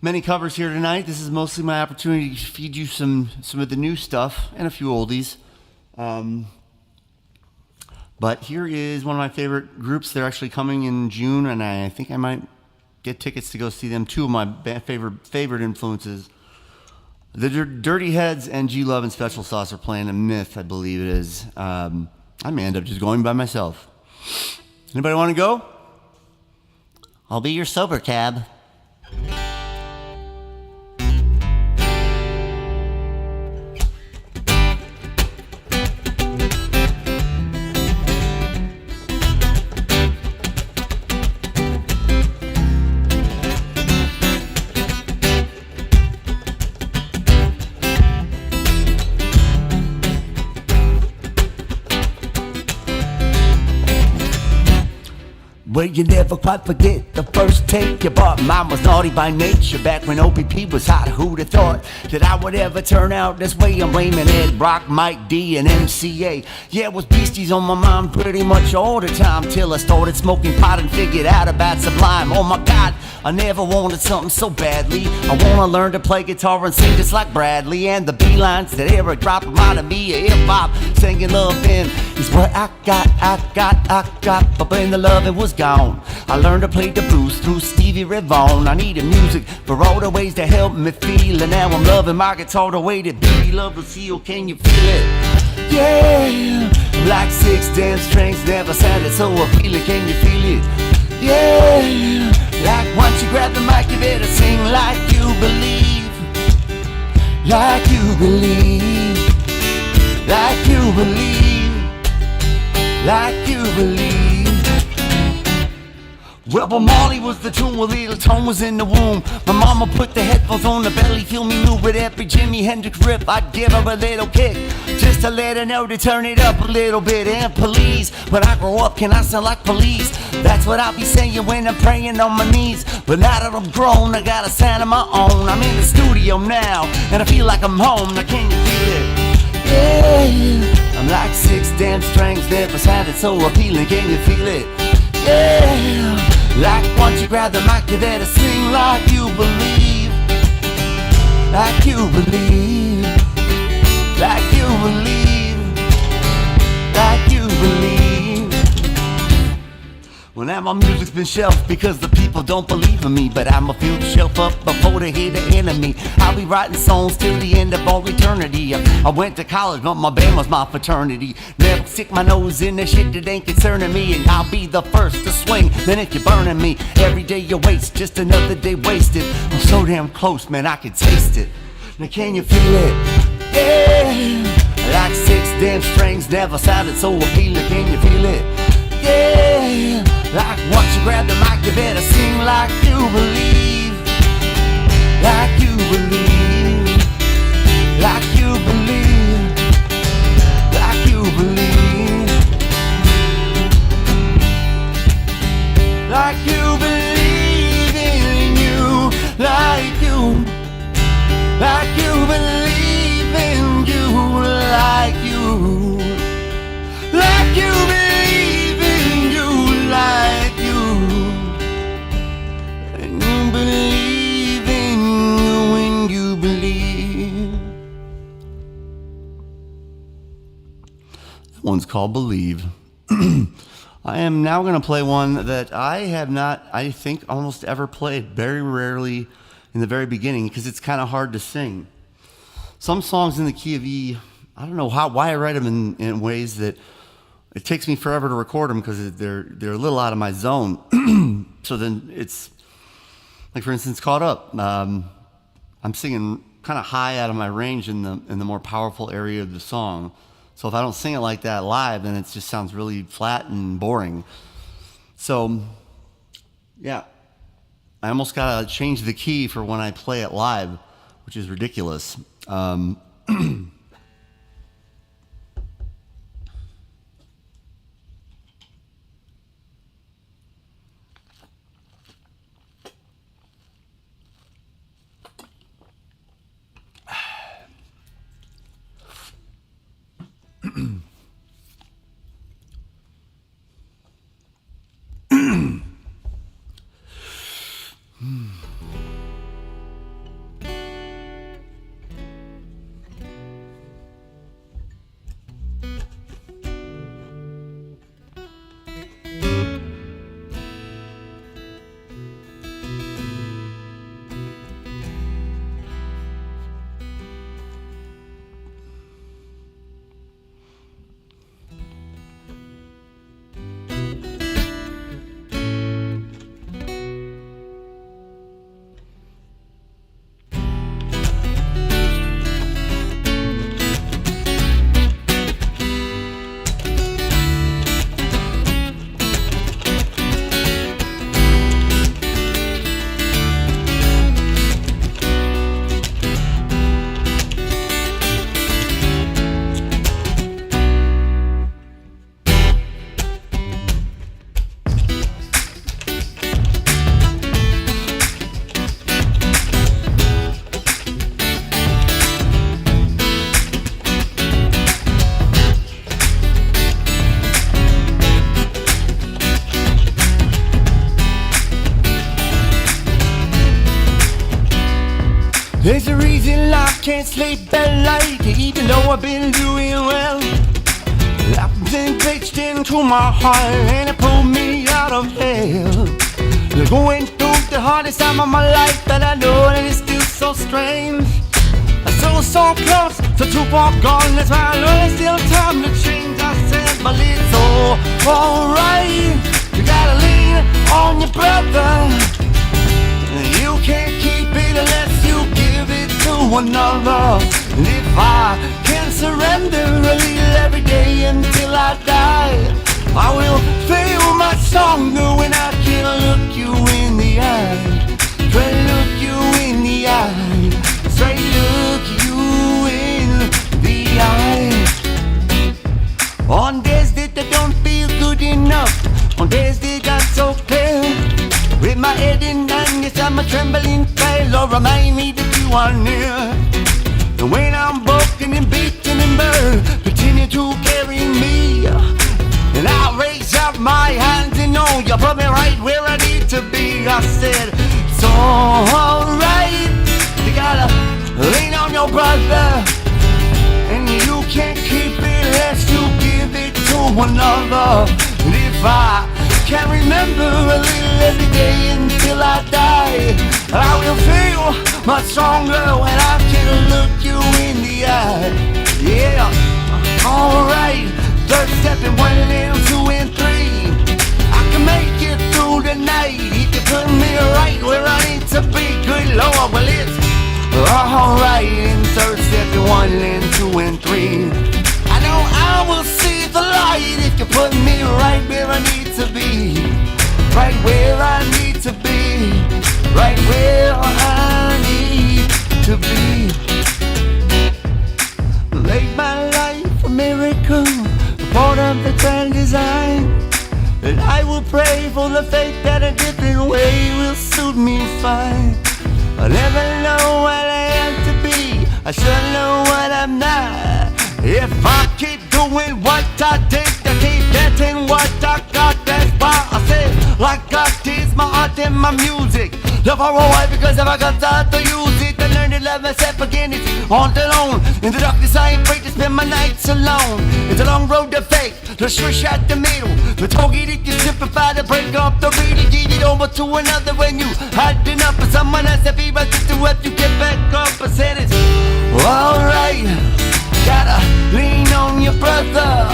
many covers here tonight. This is mostly my opportunity to feed you some of the new stuff and a few oldies. But here is one of my favorite groups. They're actually coming in June, and I think I might get tickets to go see them. Two of my favorite influences. The Dirty Heads and G Love and Special Sauce are playing a Myth, I believe it is. I may end up just going by myself. Anybody want to go? I'll be your sober cab. Well, you never quite forget the first take you bought. Mine was naughty by nature back when OPP was hot. Who'd have thought that I would ever turn out this way? I'm blaming Ed, Brock, Mike D, and MCA. Yeah, it was beasties on my mind pretty much all the time, till I started smoking pot and figured out about Sublime. Oh my God, I never wanted something so badly. I wanna learn to play guitar and sing just like Bradley. And the B-lines that Eric dropped reminded me of hip-hop. Singing lovin' is what I got. But when the lovin' was gone, I learned to play the blues through Stevie Ray Vaughan. I needed music for all the ways to help me feel, and now I'm loving my guitar the way that Billy loved Lucille. Can you feel it? Yeah, like 6 damn strings never sounded so appealing. Can you feel it? Yeah, like once you grab the mic, you better sing like you believe, like you believe, like you believe, like you believe. Well, but Molly was the tune where little Tom was in the womb. My mama put the headphones on the belly, fill me new with every Jimi Hendrix rip. I'd give her a little kick, just to let her know to turn it up a little bit. And please, when I grow up, can I sound like Police? That's what I'll be saying when I'm praying on my knees. But now that I'm grown, I got a sound of my own. I'm in the studio now, and I feel like I'm home. Now can you feel it? Yeah, I'm like 6 damn strings never sounded so appealing. Can you feel it? Yeah, like once you grab the mic, you better sing like you believe, like you believe, like you believe, like you believe. Well, now my music's been shelved because the people don't believe in me. But I'ma fill the shelf up before they hit the enemy. I'll be writing songs till the end of all eternity. I went to college, but my band was my fraternity. Never stick my nose in the shit that ain't concerning me. And I'll be the first to swing, then if you're burning me, every day you waste, just another day wasted. I'm so damn close, man, I can taste it. Now can you feel it? Yeah. Like 6 damn strings, never sounded so appealing. Can you feel it? Yeah. Like once you grab the mic, you better sing like you believe. Like you believe. Like you believe. Like you believe. Like you believe in you. Like you. Like you believe in you. Like you. Like you believe in you. Like you. And you believe in you when you believe. That one's called Believe. I am now going to play one that I have not, I think, almost ever played. Very rarely in the very beginning, because it's kind of hard to sing. Some songs in the key of E, I don't know why I write them in ways that it takes me forever to record them, because they're a little out of my zone. So then it's like, for instance, Caught Up. I'm singing kind of high out of my range in the more powerful area of the song. So if I don't sing it like that live, then it just sounds really flat and boring. So yeah, I almost gotta change the key for when I play it live, which is ridiculous. There's a reason I can't sleep at night, even though I've been doing well. I've been pitched into my heart and it pulled me out of hell. They're going through the hardest time of my life, but I know that it's still so strange. I'm so close to too far gone, that's why I know there's still time to change. I said, but it's alright. You gotta lean on your brother. You can't keep it unless you give it to another. And if I can surrender a little every day until I die, I will feel much stronger when I can look you in the eye. Try to look you in the eye. Try to look you in the eye. On days that I don't feel good enough, on days that I'm so clear, with my head in darkness, I'm a trembling fellow. Remind me that you are near. And when I'm broken and beaten and burned, continue to carry me. And I'll raise up my hands and know you put me right where I need to be. I said, it's alright. You gotta lean on your brother, and you can't keep it unless you give it to another. And if I can remember a little every day until I die. I will feel much stronger when I can look you in the eye. Yeah, alright. Third step in 1 and 2 and 3. I can make it through the night if you put me right where I need to be. Good Lord, well it's alright. In third step in 1 and 2 and 3. I know I will see the light if you put me right where I need to be. Right where I need to be. Right where I need to be. Make my life a miracle, a part of the grand design. And I will pray for the faith that a different way will suit me fine. I never know what I am to be, I sure know what I'm not. If I keep doing what I did, I keep getting what I got. That's why I say, like God is my art and my music. Love her away because if I got time to use it, I learn to love myself again. It's all alone. In the darkness I ain't afraid to spend my nights alone. It's a long road to faith, the switch at the middle. The target it can simplify to break up the reading. Give it over to another when you had enough for someone else to be right to help you get back up. I said it's alright. Gotta lean on your brother.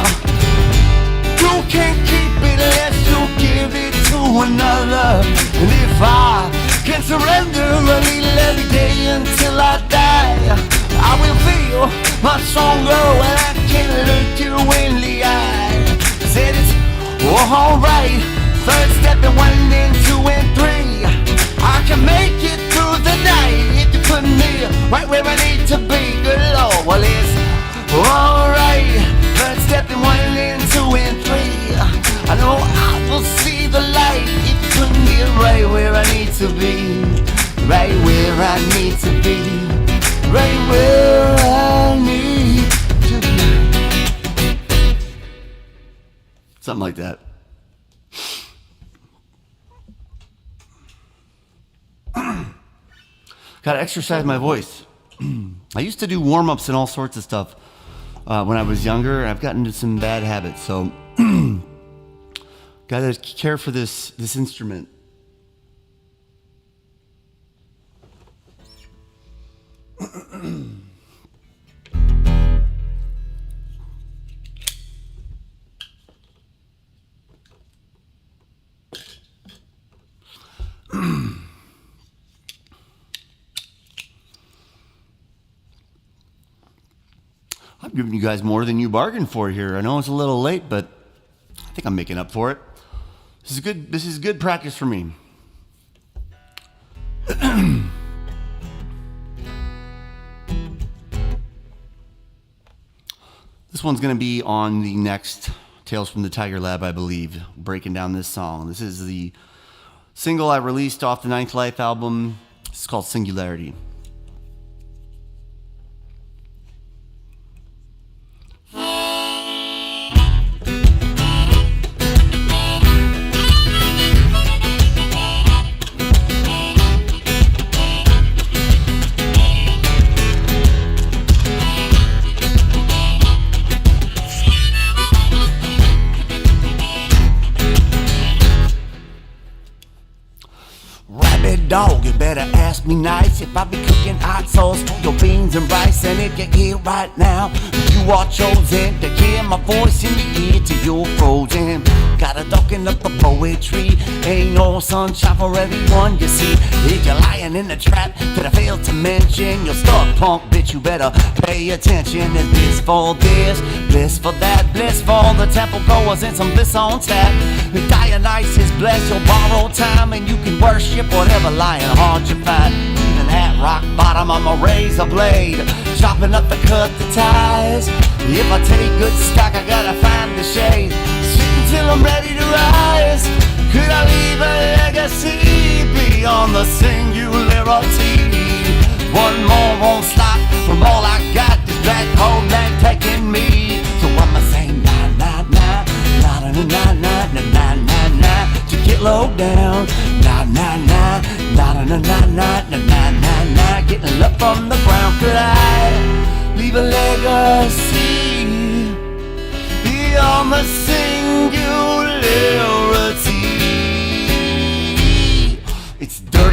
You can't keep it unless you give it to another. And if I can surrender a little every day until I die, I will feel much stronger when I can look you in the eye. Said it's alright. Third step in 1 and 2 and 3. I can make it through the night if you put me right where I need to be. Good Lord, well it's alright. Third step in 1 and 2 and 3. I know I will see the light if you put me right where I need to be. Right where I need to be. Right where I need to be. Something like that. Gotta exercise my voice. I used to do warm-ups and all sorts of stuff when I was younger, and I've gotten into some bad habits, so gotta care for this instrument. I'm giving you guys more than you bargained for here. I know it's a little late, but I think I'm making up for it. This is good practice for me. This one's going to be on the next Tales from the Tiger Lab, I believe, breaking down this song. This is the single I released off the Ninth Life album. It's called Singularity. Dog, you better ask me nice if I be cooking hot sauce for your beans and rice. And if you're here right now, you are chosen to hear my voice in the ear till you're frozen. Gotta darken up the poetry. Ain't no sunshine for everyone, you see. If you're lying in the trap that I failed to mention, you're stuck, punk bitch, you better pay attention. There's bliss for this, bliss for that, bliss for the temple goers, and some bliss on tap. Dionysus bless your borrowed time, and you can worship whatever lying hard you find. Even at rock bottom, I'm a razor blade, chopping up to cut the ties. If I take good stock, I gotta find the shade, sitting till I'm ready to rise. Could I leave a legacy beyond the singularity? One more won't stop from all I got, this black hole land taking me. So I'ma say nah, nah, nah, nah, nah, nah, nah, nah, nah, nah, to get low down. Nah, nah, nah, nah, nah, nah, nah, nah, nah, nah, nah, getting up from the ground. Could I leave a legacy beyond the singularity?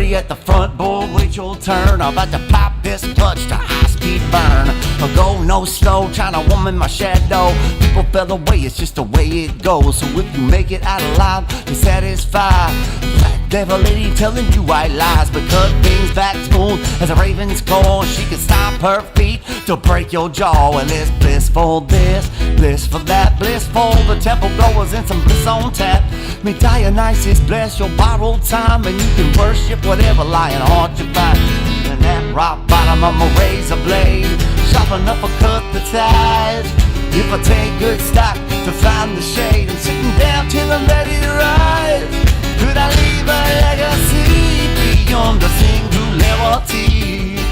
Ready at the front, boy, wait your turn. I'm about to pop this clutch to high-speed burn. I'll go no slow, trying to woman my shadow. People fell away, it's just the way it goes. So if you make it out alive, to satisfy Black devil lady telling you white lies, but cut things back smooth as a raven's call. She can stomp her feet to break your jaw. And it's blissful this, blissful that, blissful the temple goers and some bliss on tap. May Dionysus bless your borrowed time, and you can worship whatever lying hard you find. And that rock bottom of my razor blade, sharp enough to cut the ties. If I take good stock to find the shade, I'm sitting down till I'm ready to rise. Could I leave a legacy beyond the singularity?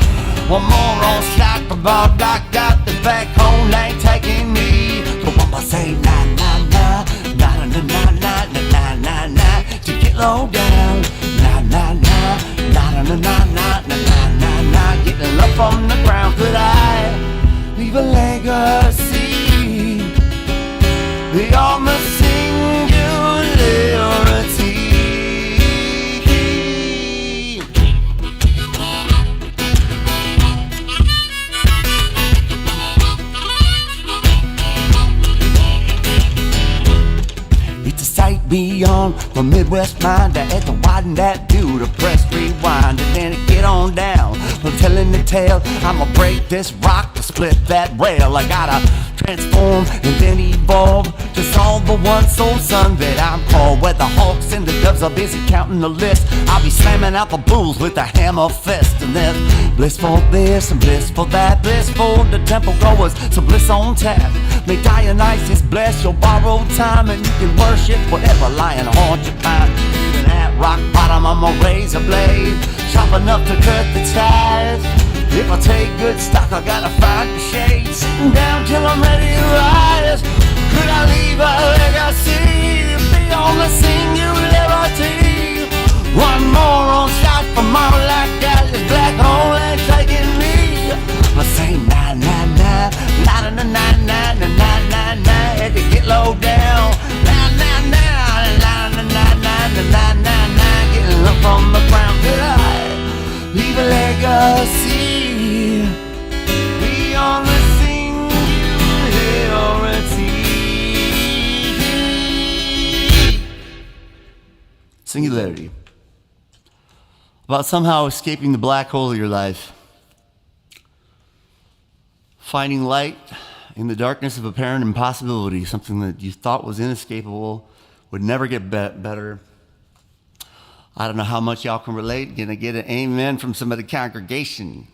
One more on slack, but Bob Doc got this back home, ain't taking me. So I'ma say na na na, na na na na na na na na, to get low down. Na na na, na na na na na na na na, getting up from the ground. Could I leave a legacy beyond the singularity? Beyond the Midwest mind, I had to widen that view to press rewind and then get on down. I'm telling the tale, I'ma break this rock to split that rail. I gotta transform and then evolve to solve the one soul son that I'm called. Where the hawks and the doves are busy counting the list, I'll be slamming out the bulls with a hammer fist. And then blissful this and blissful that, blissful the temple goers, so bliss on tap. May Dionysus bless your borrowed time, and you can worship whatever lying hard you find. Even at rock bottom, I'm a razor blade, sharp enough to cut the ties. If I take good stock, I gotta find the shade. Sitting down till I'm ready to rise. Could I leave a legacy beyond the singularity? One more on shot from Molek, got this black hole ain't taking me. I say na na na, na na na na na na na na, had to get low down. Na na na, na na na na na na na na, getting up from the ground. Could I leave a legacy beyond the singularity? Singularity. About somehow escaping the black hole of your life. Finding light in the darkness of apparent impossibility, something that you thought was inescapable, would never get better. I don't know how much y'all can relate. Gonna get an amen from some of the congregation.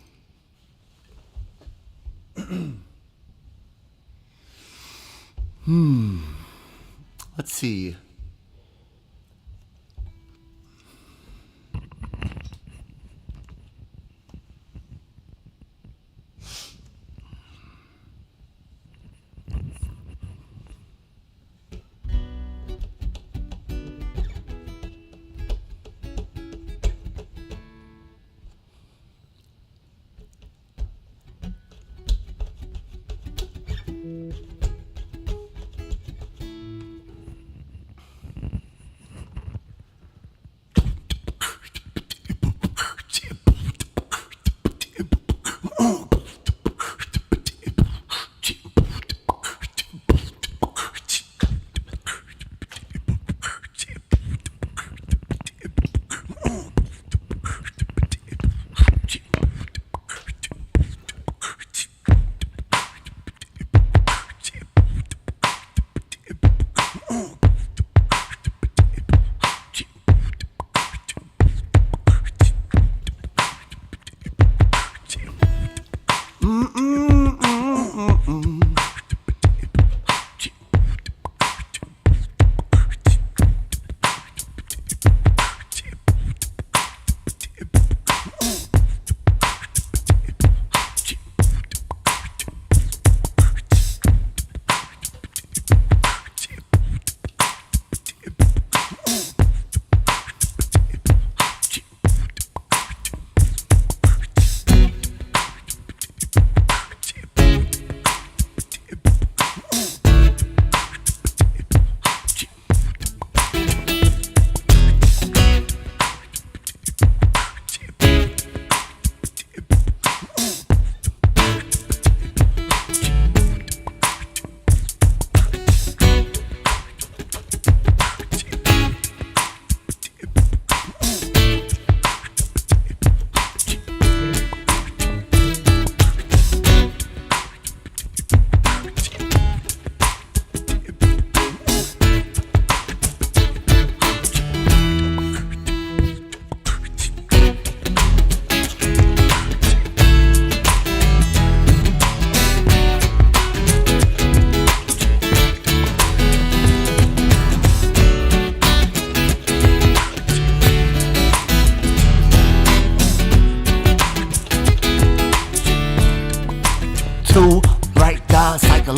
Let's see.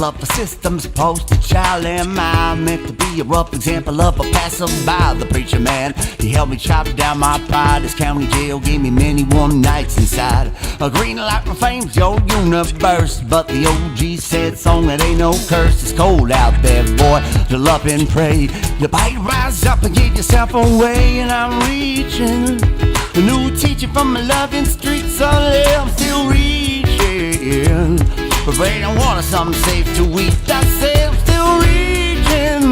of a system's poster child. Am I meant to be a rough example of a passerby? The preacher man, he helped me chop down my pride. This county jail gave me many warm nights inside. A green light proclaims your universe, but the OG said song that ain't no curse. It's cold out there, boy, to up and pray. You better rise up and give yourself away. And I'm reaching a new teaching from my loving streets. So I'm still reaching, but they don't want something safe to eat. I say I'm still reaching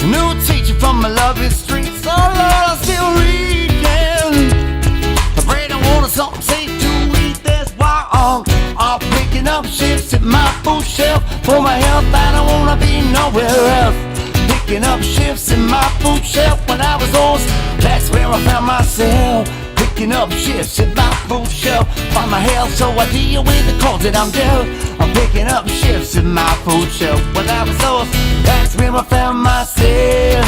a new teaching from my loving streets. So I'm still reaching, but they don't want something safe to eat. That's why I'm picking up shifts at my food shelf. For my health, I don't wanna be nowhere else. Picking up shifts in my food shelf. When I was lost, that's where I found myself. Picking up shifts in my food shelf. Find my health, so I deal with the calls that I'm dealt. I'm picking up shifts in my food shelf. When I was lost, that's where I found myself.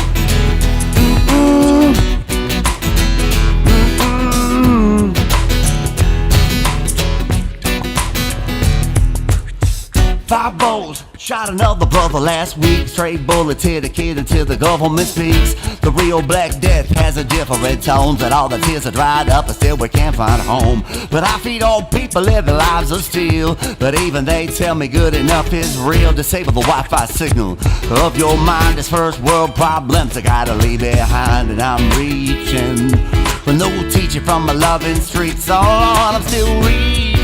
Five bowls, shot another brother last week. Straight bullets hit a kid until the government speaks. The real Black Death has a different tone, but all the tears are dried up and still we can't find a home. But I feed all people living lives of steel, but even they tell me good enough is real. Disable the Wi-Fi signal of your mind. It's first world problems I gotta leave behind. And I'm reaching for no teaching from my loving streets. Oh Lord, I'm still reaching.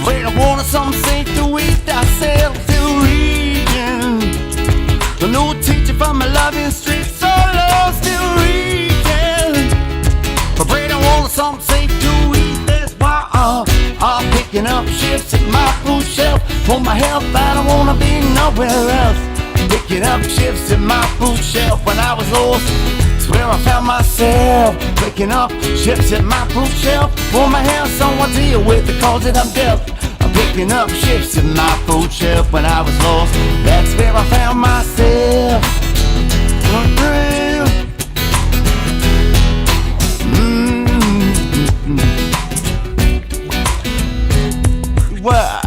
Wait, I wanted something safe to eat. I said I'm still reaching. The new teacher from my loving streets. So I'm still reaching. But wait, I wanted something safe to eat. That's why I'm picking up shifts at my food shelf. For my health, I don't wanna be nowhere else. Picking up shifts at my food shelf. When I was lost, it's where I found myself. Picking up shifts at my food shelf. For my health, so I deal with the calls that I'm dealt. Picking up shifts in my food shelf. When I was lost, that's where I found myself. Well,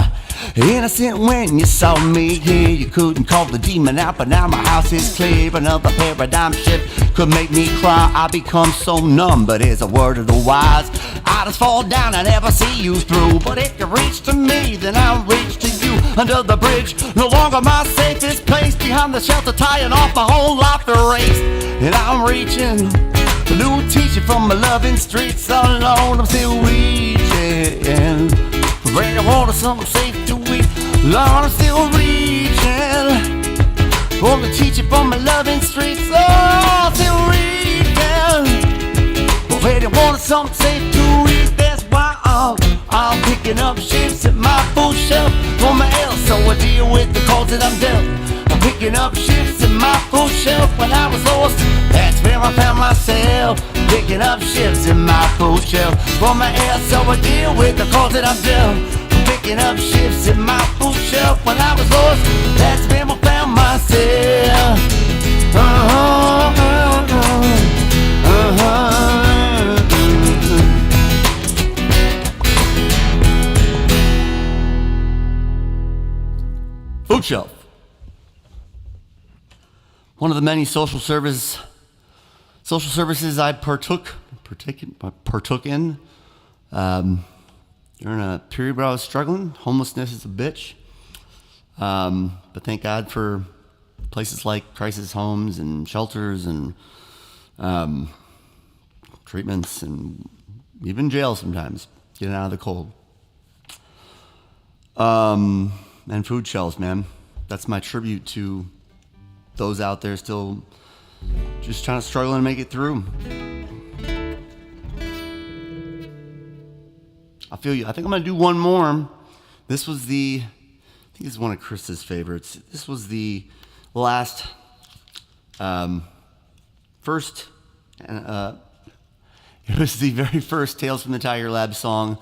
innocent when you saw me here. You couldn't call the demon out, but now my house is clear. Another paradigm shift could make me cry. I become so numb, but here's a word of the wise. I just fall down and never see you through. But if you reach to me, then I'll reach to you. Under the bridge, no longer my safest place. Behind the shelter, tying off my whole life erased. And I'm reaching the new teaching from my loving streets. Alone, I'm still reaching. Ready to water, something safe to eat. Lord, I'm still reaching for the teaching from my loving streets. Oh, I'm still reaching. Ready to water, something safe to eat. That's why I'm picking up shifts at my food shelf. For my health, so I deal with the calls that I'm dealt. I'm picking up shifts at my food shelf. When I was lost, that's where I found myself. Picking up shifts in my food shelf. For my health, so I deal with the calls that I'm dealt. I'm picking up shifts in my food shelf. When I was lost, that's where I found myself. Food shelf. One of the many social services I partook in during a period where I was struggling. Homelessness is a bitch. But thank God for places like crisis homes and shelters and treatments and even jail sometimes, getting out of the cold. And food shelves, man. That's my tribute to those out there still just trying to struggle and make it through. I feel you. I think I'm going to do one more. This was I think this is one of Chris's favorites. This was the last, first, it was the very first Tales from the Tiger Lab song.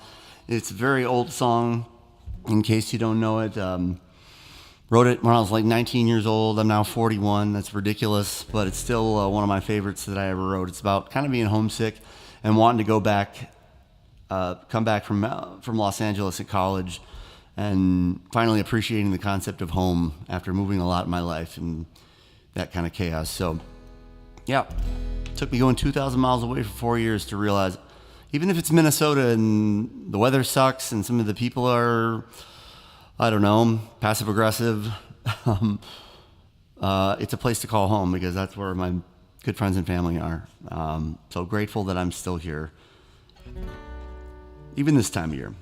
It's a very old song, in case you don't know it. Wrote it when I was like 19 years old. I'm now 41. That's ridiculous, but it's still one of my favorites that I ever wrote. It's about kind of being homesick and wanting to go back, come back from Los Angeles at college, and finally appreciating the concept of home after moving a lot in my life and that kind of chaos. So, yeah, it took me going 2,000 miles away for 4 years to realize, even if it's Minnesota and the weather sucks and some of the people are, I don't know, passive aggressive, it's a place to call home because that's where my good friends and family are. So grateful that I'm still here, even this time of year.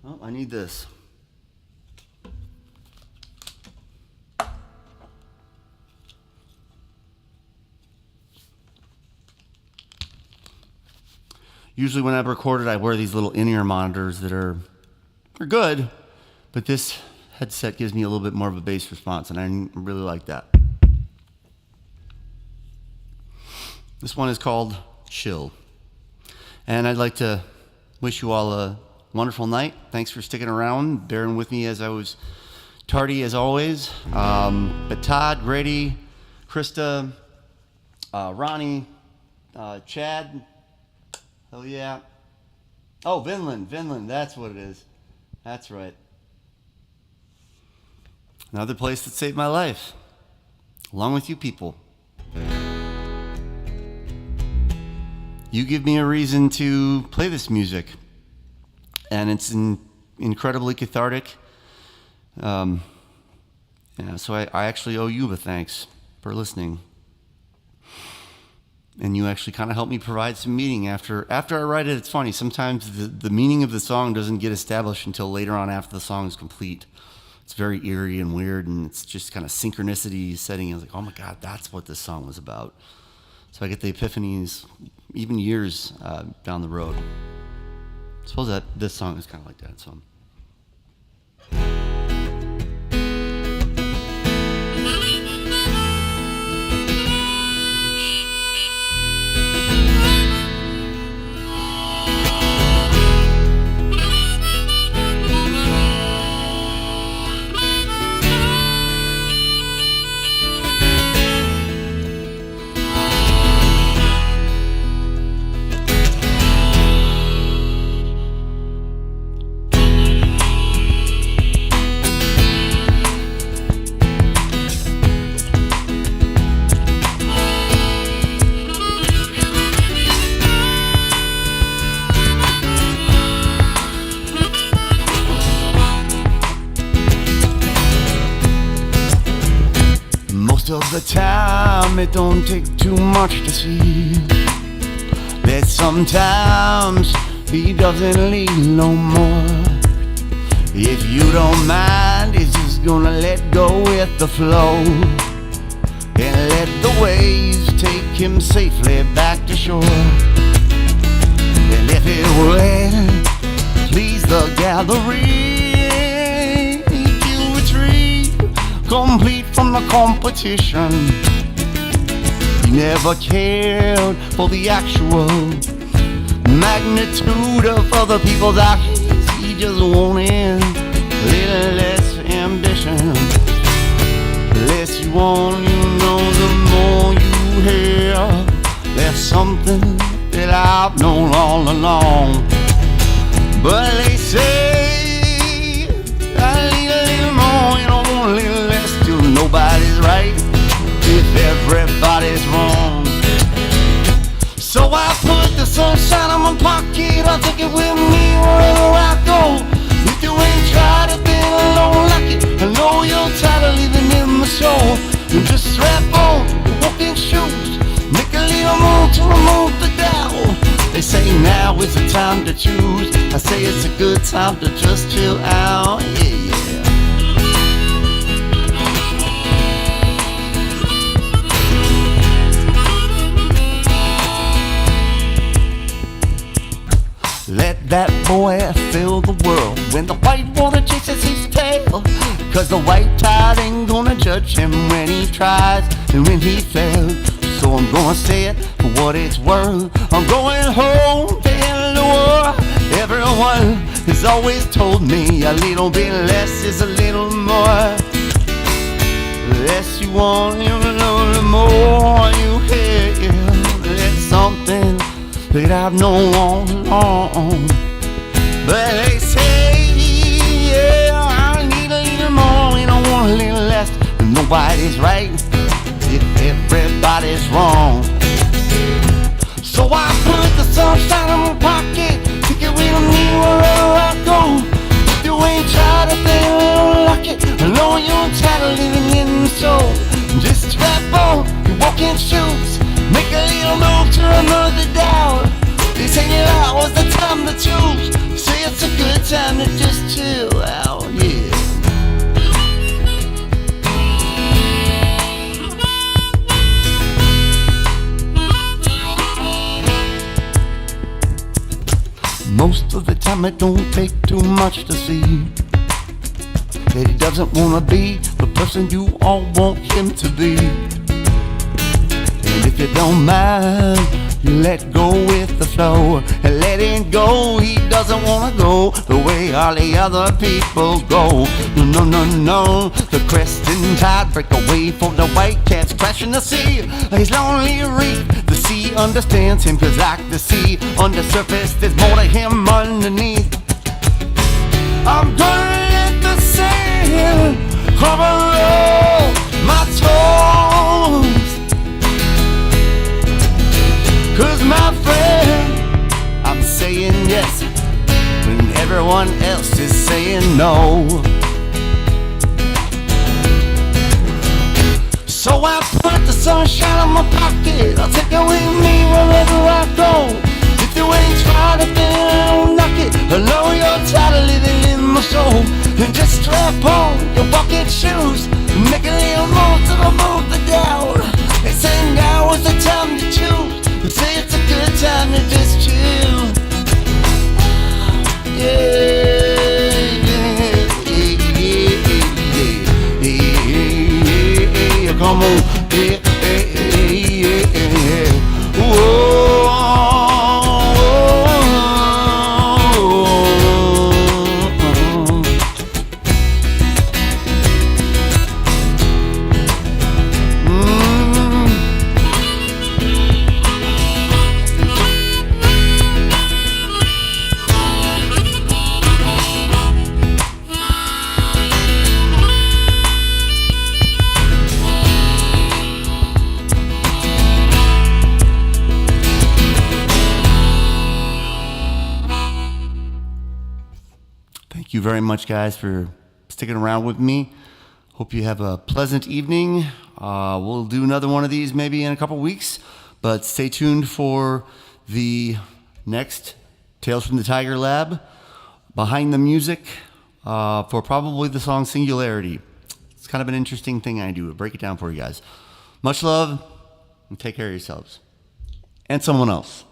Oh, I need this. Usually when I've recorded, I wear these little in-ear monitors that are good, but this headset gives me a little bit more of a bass response, and I really like that. This one is called Chill. And I'd like to wish you all a wonderful night. Thanks for sticking around, bearing with me as I was tardy as always. But Todd, Grady, Krista, Ronnie, Chad, hell yeah. Oh, Vinland, that's what it is. That's right. Another place that saved my life, along with you people. You give me a reason to play this music, and it's incredibly cathartic. So I actually owe you a thanks for listening. And you actually kind of helped me provide some meaning after I write it. It's funny, sometimes the meaning of the song doesn't get established until later on after the song is complete. It's very eerie and weird, and it's just kind of synchronicity setting. I was like, oh my God, that's what this song was about. So I get the epiphanies even years down the road. I suppose that this song is kind of like that. So. Most of the time it don't take too much to see that sometimes he doesn't need no more. If you don't mind, he's just gonna let go with the flow and let the waves take him safely back to shore. And if it will please the gathering, you retreat complete from the competition. He never cared for the actual magnitude of other people's actions. He just wanted a little less ambition. The less you want, you know, the more you have. There's something that I've known all along. But they say I need a little more, you know, a little less till nobody's right if everybody's wrong. So I put the sunshine in my pocket, I take it with me wherever I go. If you ain't tried it, then I don't like it. I know you're tired of living in the show. You just strap on your walking shoes, make a little move to remove the doubt. They say now is the time to choose. I say it's a good time to just chill out. Yeah, yeah. Let that boy fill the world when the white water chases his tail. Cause the white tide ain't gonna judge him when he tries and when he fails. So I'm gonna say it for what it's worth. I'm going home to end the war. Everyone has always told me a little bit less is a little more. The less you want him the more you have. It's something that I've known all along. But they say, yeah, I need a little more, and I want a little less. Nobody's right if everybody's wrong. So I put the sunshine in my pocket, take it with me wherever I go. If you ain't tried a thing, I don't like it. I know you're tired of living in the soul. Just strap on your walking shoes, make a little move to another doubt. They say now was the time to choose. Say it's a good time to just chill out, yeah. Most of the time it don't take too much to see that he doesn't wanna be the person you all want him to be. And if you don't mind, you let go with the flow and let him go. He doesn't wanna go the way all the other people go. No, no, no, the cresting tide break away for the white cats crashing the sea. He's lonely reef, the sea understands him, cause like the sea on the surface there's more to him underneath. I'm gonna let the sand cover all my toes, cause my friend, I'm saying yes when everyone else is saying no. So I put the sunshine in my pocket, I'll take it with me wherever I go. If you ain't tried it, then I don't knock it. I know you're tired of living in my soul. And just strap on your bucket shoes, make a little move to remove the doubt. They say now is the time to choose. They say it's a good time to just chill. Yeah, yeah, yeah, yeah, yeah. Come on, yeah, yeah, yeah, yeah. Whoa. Thank you very much, guys, for sticking around with me. Hope you have a pleasant evening. We'll do another one of these maybe in a couple weeks, but stay tuned for the next Tales from the Tiger Lab, behind the music, for probably the song Singularity. It's kind of an interesting thing I do. I'll break it down for you guys. Much love, and take care of yourselves. And someone else.